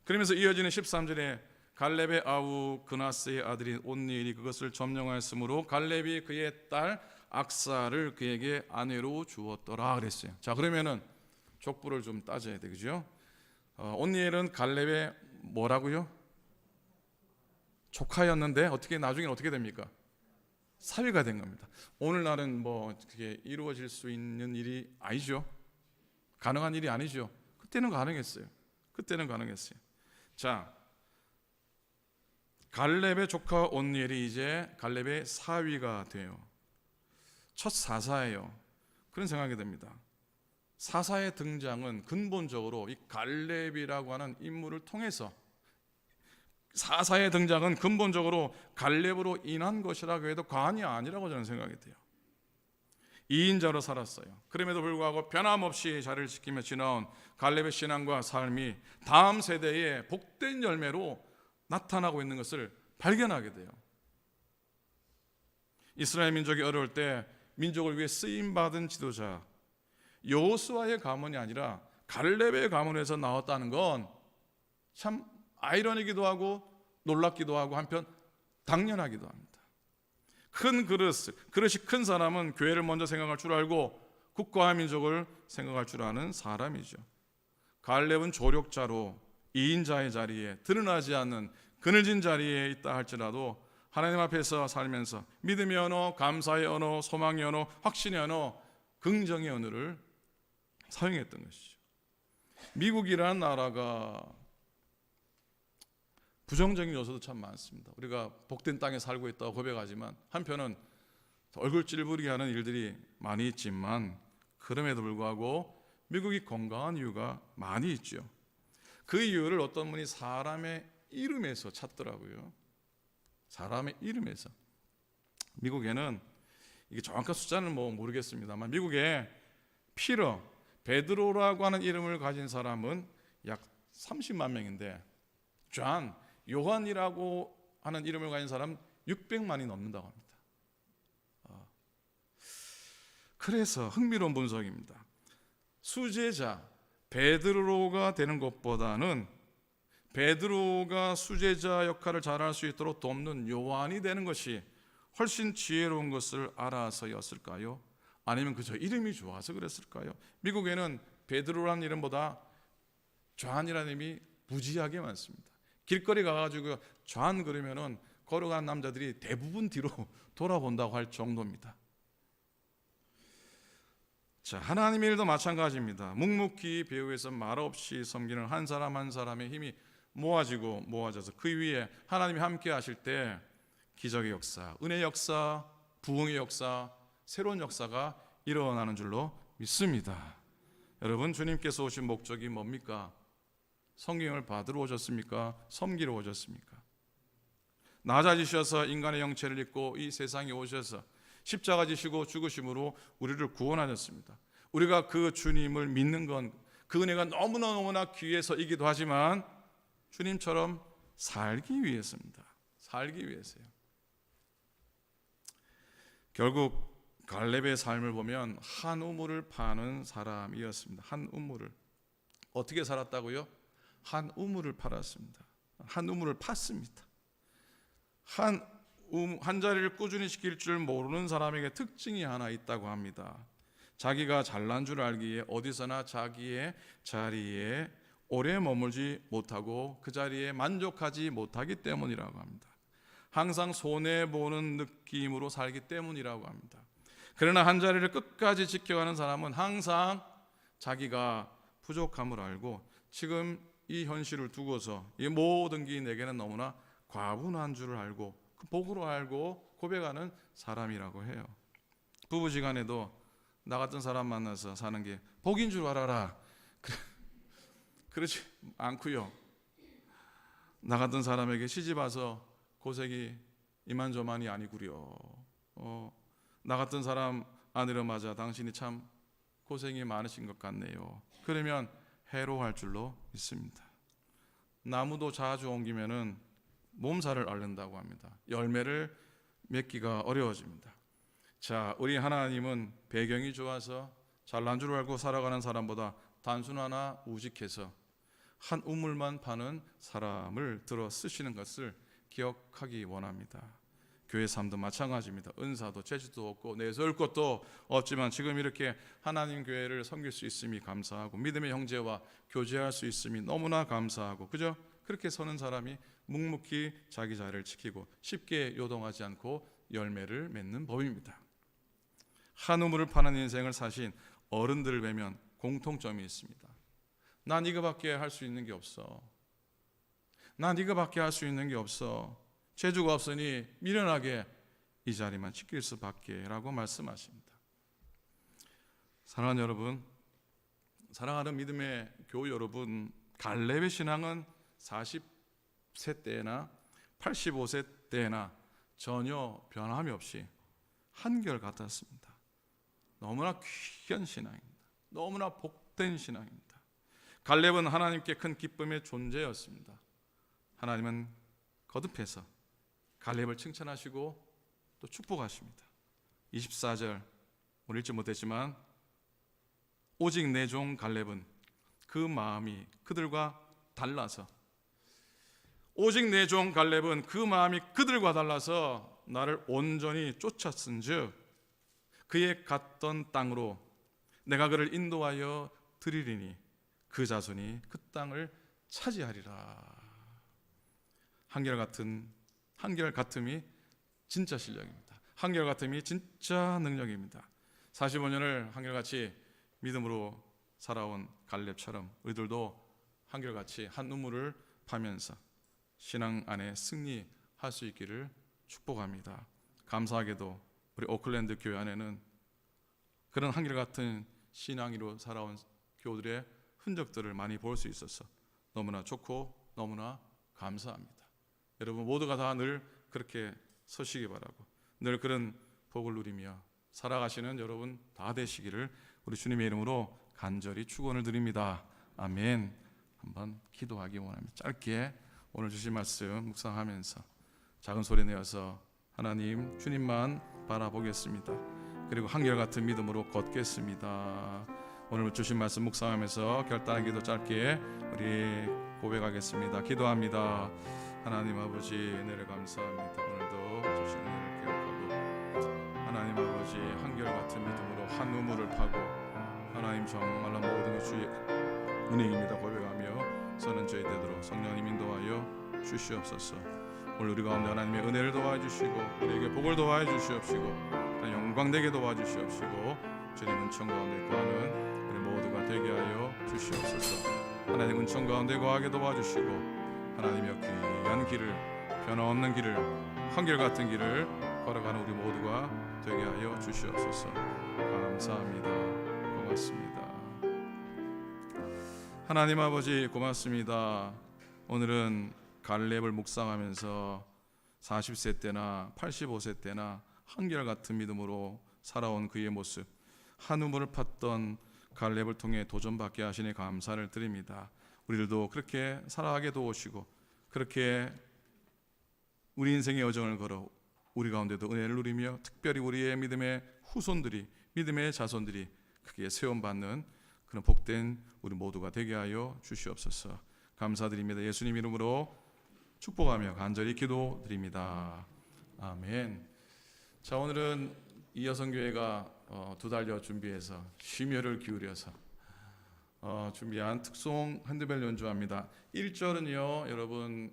그러면서 이어지는 13절에 갈렙의 아우 그나스의 아들인 온니엘이 그것을 점령하였으므로 갈렙이 그의 딸 악사를 그에게 아내로 주었더라 그랬어요. 자, 그러면은 족보를 좀 따져야 되겠죠? 온니엘은 갈렙의 뭐라고요? 조카였는데 어떻게 나중에 어떻게 됩니까? 사위가 된 겁니다. 오늘날은 뭐 그게 이루어질 수 있는 일이 아니죠. 가능한 일이 아니죠. 그때는 가능했어요. 그때는 가능했어요. 자, 갈렙의 조카 온니엘이 이제 갈렙의 사위가 돼요. 첫 사사예요. 그런 생각이 듭니다. 사사의 등장은 근본적으로 이 갈렙이라고 하는 인물을 통해서 사사의 등장은 근본적으로 갈렙으로 인한 것이라고 해도 과언이 아니라고 저는 생각이 돼요. 2인자로 살았어요. 그럼에도 불구하고 변함없이 자리를 지키며 지나온 갈렙의 신앙과 삶이 다음 세대의 복된 열매로 나타나고 있는 것을 발견하게 돼요. 이스라엘 민족이 어려울 때 민족을 위해 쓰임받은 지도자 여호수아의 가문이 아니라 갈렙의 가문에서 나왔다는 건 참 아이러니기도 하고 놀랍기도 하고 한편 당연하기도 합니다. 큰 그릇이 큰 사람은 교회를 먼저 생각할 줄 알고 국가와 민족을 생각할 줄 아는 사람이죠. 갈렙은 조력자로 2인자의 자리에 드러나지 않는 그늘진 자리에 있다 할지라도 하나님 앞에서 살면서 믿음의 언어, 감사의 언어, 소망의 언어, 확신의 언어, 긍정의 언어를 사용했던 것이죠. 미국이라는 나라가 부정적인 요소도 참 많습니다. 우리가 복된 땅에 살고 있다고 고백하지만 한편은 얼굴 찔부리게 하는 일들이 많이 있지만 그럼에도 불구하고 미국이 건강한 이유가 많이 있죠. 그 이유를 어떤 분이 사람의 이름에서 찾더라고요. 사람의 이름에서. 미국에는 이게 정확한 숫자는 모르겠습니다만 미국에 피러, 베드로라고 하는 이름을 가진 사람은 약 30만 명인데 존, 요한이라고 하는 이름을 가진 사람 600만이 넘는다고 합니다. 그래서 흥미로운 분석입니다. 수제자 베드로가 되는 것보다는 베드로가 수제자 역할을 잘할 수 있도록 돕는 요한이 되는 것이 훨씬 지혜로운 것을 알아서였을까요? 아니면 그저 이름이 좋아서 그랬을까요? 미국에는 베드로라는 이름보다 존이라는 이름이 무지하게 많습니다. 길거리 가가지고 존 그러면은 걸어가는 남자들이 대부분 뒤로 돌아본다고 할 정도입니다. 자, 하나님의 일도 마찬가지입니다. 묵묵히 배후에서 말없이 섬기는 한 사람 한 사람의 힘이 모아져서 그 위에 하나님이 함께 하실 때 기적의 역사, 은혜의 역사, 부흥의 역사, 새로운 역사가 일어나는 줄로 믿습니다. 여러분, 주님께서 오신 목적이 뭡니까? 성경을 받으러 오셨습니까? 섬기러 오셨습니까? 낮아지셔서 인간의 형체를 입고 이 세상에 오셔서 십자가 지시고 죽으심으로 우리를 구원하셨습니다. 우리가 그 주님을 믿는 건 그 은혜가 너무나 귀해서이기도 하지만 주님처럼 살기 위해서입니다. 살기 위해서요. 결국 갈렙의 삶을 보면 한 우물을 파는 사람이었습니다. 한 우물을. 어떻게 살았다고요? 한 우물을 팔았습니다. 한 우물을 팠습니다. 한 자리를 꾸준히 지킬 줄 모르는 사람에게 특징이 하나 있다고 합니다. 자기가 잘난 줄 알기에 어디서나 자기의 자리에 오래 머물지 못하고 그 자리에 만족하지 못하기 때문이라고 합니다. 항상 손해보는 느낌으로 살기 때문이라고 합니다. 그러나 한 자리를 끝까지 지켜가는 사람은 항상 자기가 부족함을 알고 지금 이 현실을 두고서 이 모든 게 내게는 너무나 과분한 줄을 알고 그 복으로 알고 고백하는 사람이라고 해요. 부부지간에도 나 같은 사람 만나서 사는 게 복인 줄 알아라. 그렇지 않고요. 나 같은 사람에게 시집 와서 고생이 이만저만이 아니구려. 나 같은 사람 아내를 맞아 당신이 참 고생이 많으신 것 같네요. 그러면 해로할 줄로 믿습니다. 나무도 자주 옮기면은 몸살을 앓는다고 합니다. 열매를 맺기가 어려워집니다. 자, 우리 하나님은 배경이 좋아서 잘난 줄 알고 살아가는 사람보다 단순하나 우직해서 한 우물만 파는 사람을 들어 쓰시는 것을 기억하기 원합니다. 교회 삶도 마찬가지입니다. 은사도 재주도 없고 내세울 것도 없지만 지금 이렇게 하나님 교회를 섬길 수 있음이 감사하고 믿음의 형제와 교제할 수 있음이 너무나 감사하고 그죠? 그렇게 서는 사람이 묵묵히 자기 자리를 지키고 쉽게 요동하지 않고 열매를 맺는 법입니다. 한 우물을 파는 인생을 사신 어른들을 뵈면 공통점이 있습니다. 난 이거밖에 할 수 있는 게 없어. 난 이거밖에 할 수 있는 게 없어. 재주가 없으니 미련하게 이 자리만 지킬 수밖에 라고 말씀하십니다. 사랑하는 여러분, 사랑하는 믿음의 교우 여러분, 갈렙의 신앙은 40세 때나 85세 때나 전혀 변함이 없이 한결같았습니다. 너무나 귀한 신앙입니다. 너무나 복된 신앙입니다. 갈렙은 하나님께 큰 기쁨의 존재였습니다. 하나님은 거듭해서 갈렙을 칭찬하시고 또 축복하십니다. 24절 오늘 읽지 못했지만 오직 내 종 갈렙은 그 마음이 그들과 달라서 오직 내 종 갈렙은 그 마음이 그들과 달라서 나를 온전히 쫓았은즉 그의 갔던 땅으로 내가 그를 인도하여 드리리니 그 자손이 그 땅을 차지하리라. 한결같음이 진짜 실력입니다. 한결같음이 진짜 능력입니다. 45년을 한결같이 믿음으로 살아온 갈렙처럼 우리들도 한결같이 한 우물을 파면서 신앙 안에 승리할 수 있기를 축복합니다. 감사하게도 우리 오클랜드 교회 안에는 그런 한결같은 신앙으로 살아온 교우들의 흔적들을 많이 볼 수 있어서 너무나 좋고 너무나 감사합니다. 여러분 모두가 다 늘 그렇게 서시기 바라고 늘 그런 복을 누리며 살아가시는 여러분 다 되시기를 우리 주님의 이름으로 간절히 축원을 드립니다. 아멘. 한번 기도하기 원합니다. 짧게 오늘 주신 말씀 묵상하면서 작은 소리 내어서 하나님 주님만 바라보겠습니다. 그리고 한결같은 믿음으로 걷겠습니다. 오늘 주신 말씀 묵상하면서 결단의 기도 짧게 우리 고백하겠습니다. 기도합니다. 하나님 아버지, 은혜를 감사합니다. 오늘도 주신 은혜를 기억하고 하나님 아버지, 한결같은 믿음으로 한 우물을 파고 하나님 정말로 모든 것 주의 은혜입니다 고백하며 서는 저희 되도록 성령님 인도하여 주시옵소서. 오늘 우리 가운데 하나님의 은혜를 도와주시고 우리에게 복을 도와주시옵시고 영광되게 도와주시옵시고 주님 은총 가운데 거하는 우리 모두가 되게 하여 주시옵소서. 하나님 은총 가운데 거하게 도와주시고 하나님의 귀한 길을, 변함없는 길을, 한결같은 길을 걸어가는 우리 모두가 되게 하여 주시옵소서. 감사합니다. 고맙습니다. 하나님 아버지 고맙습니다. 오늘은 갈렙을 묵상하면서 40세 때나 85세 때나 한결같은 믿음으로 살아온 그의 모습, 한 우물을 팠던 갈렙을 통해 도전받게 하시니 감사를 드립니다. 우리들도 그렇게 살아가게 도우시고 그렇게 우리 인생의 여정을 걸어 우리 가운데도 은혜를 누리며 특별히 우리의 믿음의 후손들이, 믿음의 자손들이 크게 세움받는 그런 복된 우리 모두가 되게 하여 주시옵소서. 감사드립니다. 예수님 이름으로 축복하며 간절히 기도드립니다. 아멘. 자, 오늘은 이여성교회가 2달여 준비해서 심혈을 기울여서 준비한 특송 핸드벨 연주합니다. 1절은요 여러분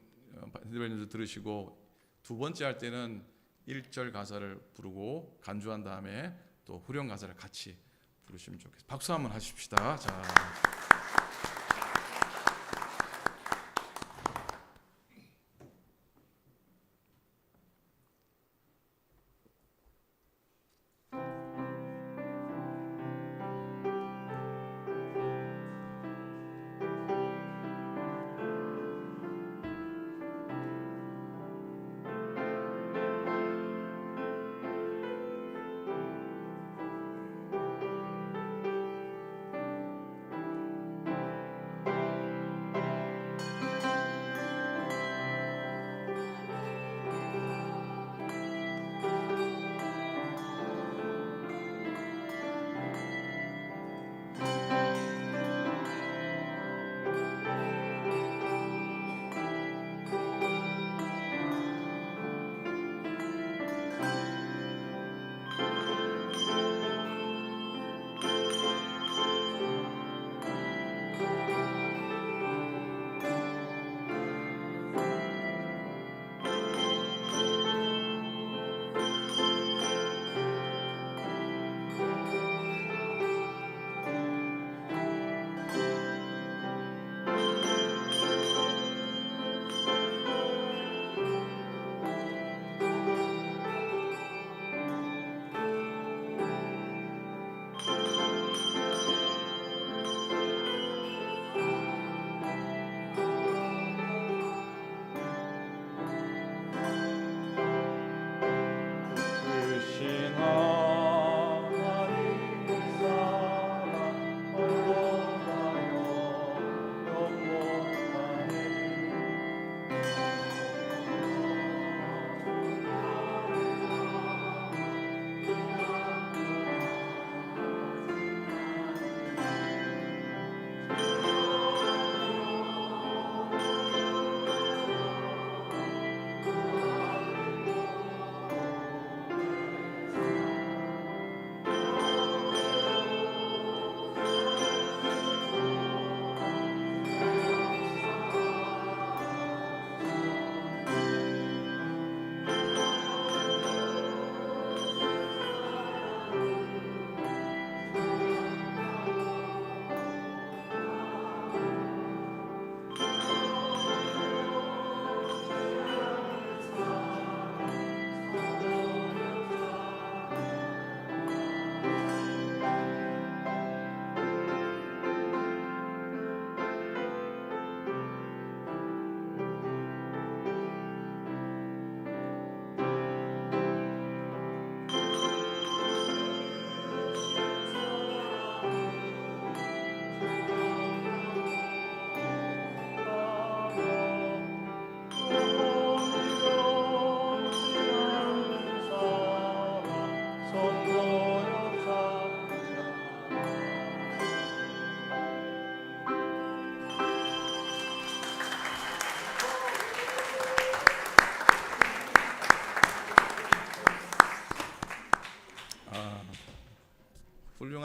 핸드벨 연주 들으시고 두 번째 할 때는 1절 가사를 부르고 간주한 다음에 또 후렴 가사를 같이 부르시면 좋겠습니다. 박수 한번 하십시다. 자.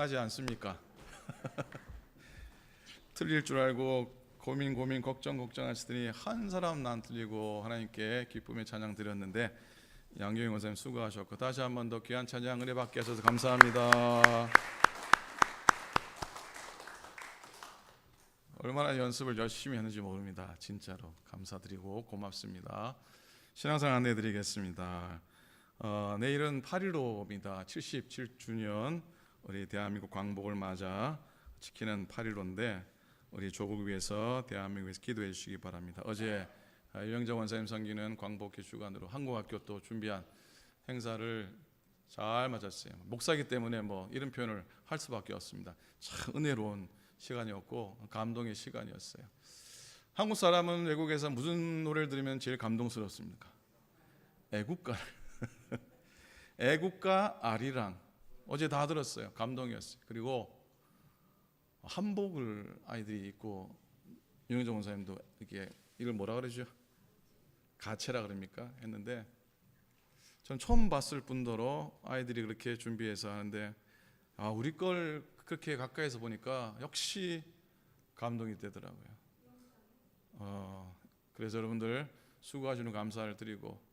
이상하지 않습니까? 틀릴 줄 알고 고민 걱정하시더니 한 사람은 안 틀리고 하나님께 기쁨의 찬양 드렸는데 양경영 원사님 수고하셨고 다시 한 번 더 귀한 찬양 은혜 받게 하셔서 감사합니다. 얼마나 연습을 열심히 했는지 모릅니다. 진짜로 감사드리고 고맙습니다. 신앙생활 안내드리겠습니다. 내일은 8.15입니다. 77주년 우리 대한민국 광복을 맞아 지키는 8.15인데 우리 조국을 위해서 대한민국을 위해서 기도해 주시기 바랍니다. 어제 유영자 원사님 섬기는 광복회 주간으로 한국학교 또 준비한 행사를 잘 맞았어요. 목사기 때문에 뭐 이런 표현을 할 수밖에 없습니다. 참 은혜로운 시간이었고 감동의 시간이었어요. 한국 사람은 외국에서 무슨 노래를 들으면 제일 감동스럽습니까? 애국가를 애국가 아리랑 어제 다 들었어요. 감동이었어요. 그리고 한복을 아이들이 입고 윤영정 원사님도 이렇게 이걸 뭐라 그러죠? 가채라 그럽니까? 했는데 전 처음 봤을 뿐더러 아이들이 그렇게 준비해서 하는데 우리 걸 그렇게 가까이서 보니까 역시 감동이 되더라고요. 그래서 여러분들 수고하시는 감사를 드리고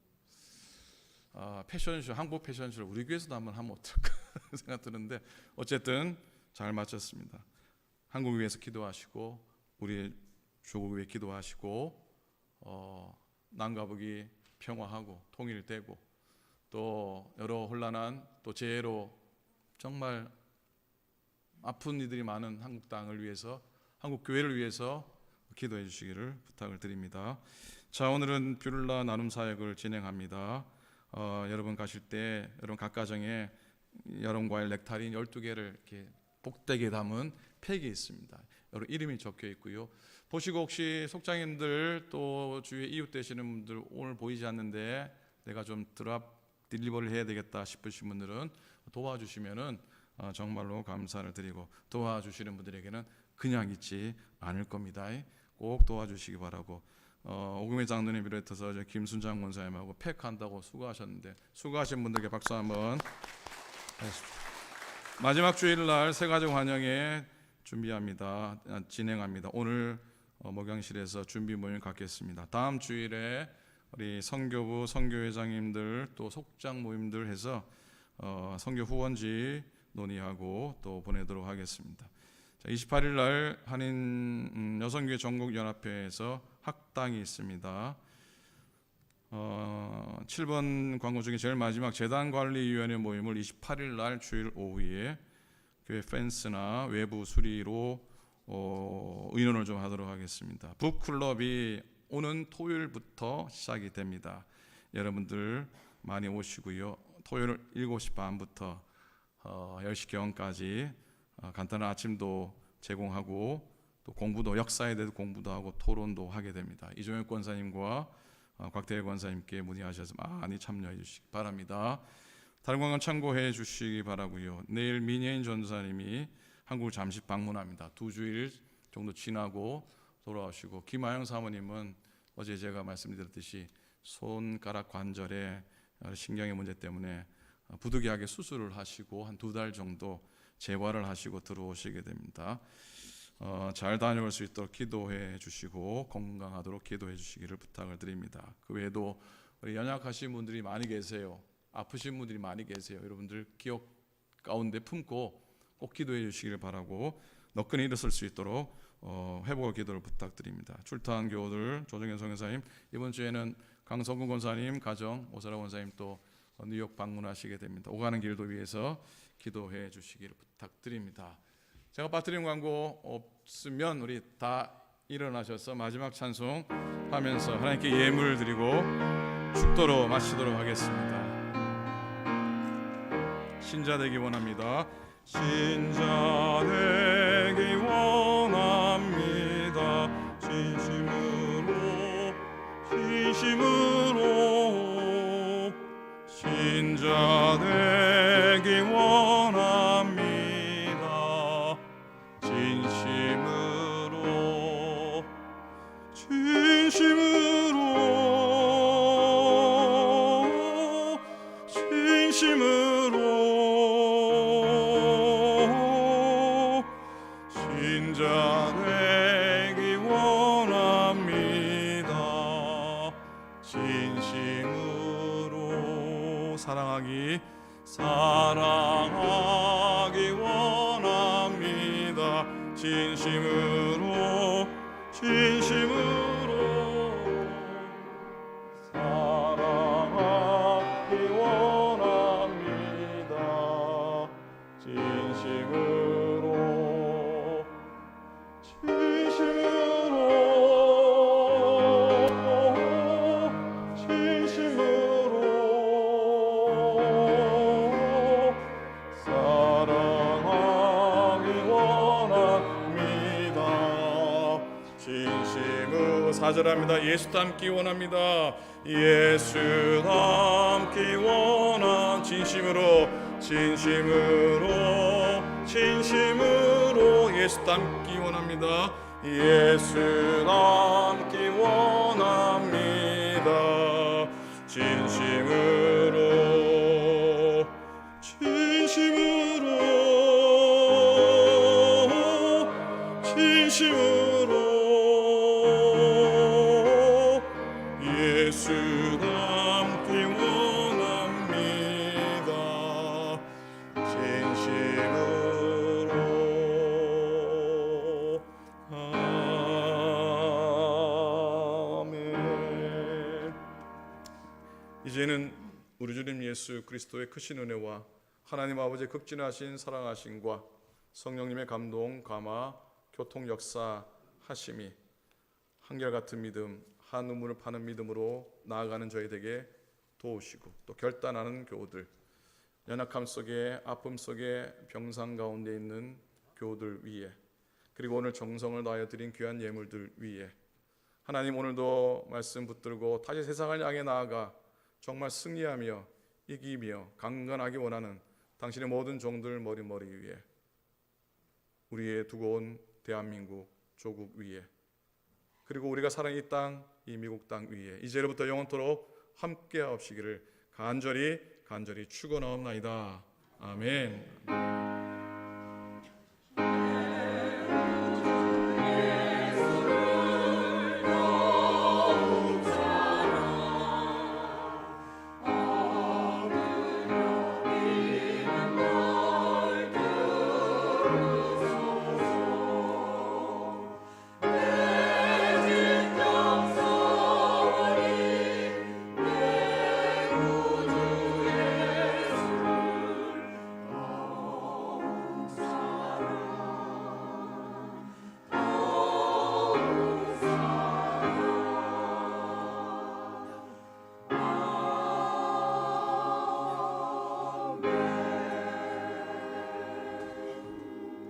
패션쇼 한국 패션쇼를 우리 교회에서도 한번 하면 어떨까 생각 드는데 어쨌든 잘 마쳤습니다. 한국을 위해서 기도하시고 우리 조국을 위해 기도하시고 남과 북이 평화하고 통일되고 또 여러 혼란한 또 재해로 정말 아픈 이들이 많은 한국 땅을 위해서 한국 교회를 위해서 기도해 주시기를 부탁을 드립니다. 자, 오늘은 뷰를라 나눔 사역을 진행합니다. 여러분 가실 때 여러분 각 가정에 여름과일 넥타린 12개를 이렇게 복되게 담은 팩이 있습니다. 여러분 이름이 적혀 있고요. 보시고 혹시 속장님들 또 주위에 이웃 되시는 분들 오늘 보이지 않는데 내가 좀 딜리버리를 해야 되겠다 싶으신 분들은 도와주시면은 정말로 감사를 드리고 도와주시는 분들에게는 그냥 있지 않을 겁니다. 꼭 도와주시기 바라고 오금의 장로님 비롯해서 김순장 원사님하고 팩한다고 수고하셨는데 수고하신 분들께 박수 한번 하십시오. 마지막 주일날 새가족 환영회 준비합니다. 진행합니다. 오늘 목양실에서 준비 모임 갖겠습니다. 다음 주일에 우리 선교부 선교회장님들 또 속장 모임들 해서 선교 후원지 논의하고 또 보내도록 하겠습니다. 28일 날 한인 여성교회 전국연합회에서 학당이 있습니다. 7번 광고 중에 제일 마지막 재단관리위원회 모임을 28일 날 주일 오후에 교회 펜스나 외부 수리로 의논을 좀 하도록 하겠습니다. 북클럽이 오는 토요일부터 시작이 됩니다. 여러분들 많이 오시고요. 토요일 7시 반부터 10시경까지 간단한 아침도 제공하고 또 공부도 역사에 대해서 공부도 하고 토론도 하게 됩니다. 이종혁 권사님과 곽태일 권사님께 문의하셔서 많이 참여해 주시기 바랍니다. 다른 건 참고해 주시기 바라고요. 내일 민예인 전도사님이 한국을 잠시 방문합니다. 2주일 정도 지나고 돌아오시고 김아영 사모님은 어제 제가 말씀드렸듯이 손가락 관절에 신경의 문제 때문에 부득이하게 수술을 하시고 한 2달 정도 재활을 하시고 들어오시게 됩니다. 잘 다녀올 수 있도록 기도해 주시고 건강하도록 기도해 주시기를 부탁을 드립니다. 그 외에도 우리 연약하신 분들이 많이 계세요. 아프신 분들이 많이 계세요. 여러분들 기억 가운데 품고 꼭 기도해 주시기를 바라고 너끈히 일어설 수 있도록 회복의 기도를 부탁드립니다. 출타한 교우들 조정현 성교사님 이번 주에는 강성근 권사님 가정 오사라 권사님 또 뉴욕 방문하시게 됩니다. 오가는 길도 위해서 기도해 주시기를 부탁드립니다. 제가 빠뜨린 광고 없으면 우리 다 일어나셔서 마지막 찬송 하면서 하나님께 예물을 드리고 축도로 마치도록 하겠습니다. 신자 되기 원합니다. 신자 되기 원합니다. 진심으로 신자 되기 원합니다. 진심으로 진심으로 사랑하기 원합니다. 진심으로 사랑하기 원합니다. 진심으로 4절합니다. 예수 닮기 원합니다. 예수 닮기 원한 진심으로 예수 닮기 원합니다. 예수 닮기 원합니다. 진심으로 예수 닮기 원합니다. 진심으로 아멘. 이제는 우리 주님 예수 그리스도의 크신 은혜와 하나님 아버지의 극진하신 사랑하심과 성령님의 감동, 감화, 교통 역사 하심이 한결같은 믿음, 한 우물을 파는 믿음으로 나아가는 저희에게 도우시고 또 결단하는 교우들, 연약함 속에 아픔 속에 병상 가운데 있는 교우들 위에, 그리고 오늘 정성을 다하여 드린 귀한 예물들 위에 하나님 오늘도 말씀 붙들고 다시 세상을 향해 나아가 정말 승리하며 이기며 강건하기 원하는 당신의 모든 종들 머리 위에, 우리의 두고 온 대한민국 조국 위에, 그리고 우리가 살아있는 이 땅, 이 미국 땅 위에 이제로부터 영원토록 함께 하옵시기를 간절히 축원하옵나이다. 아멘.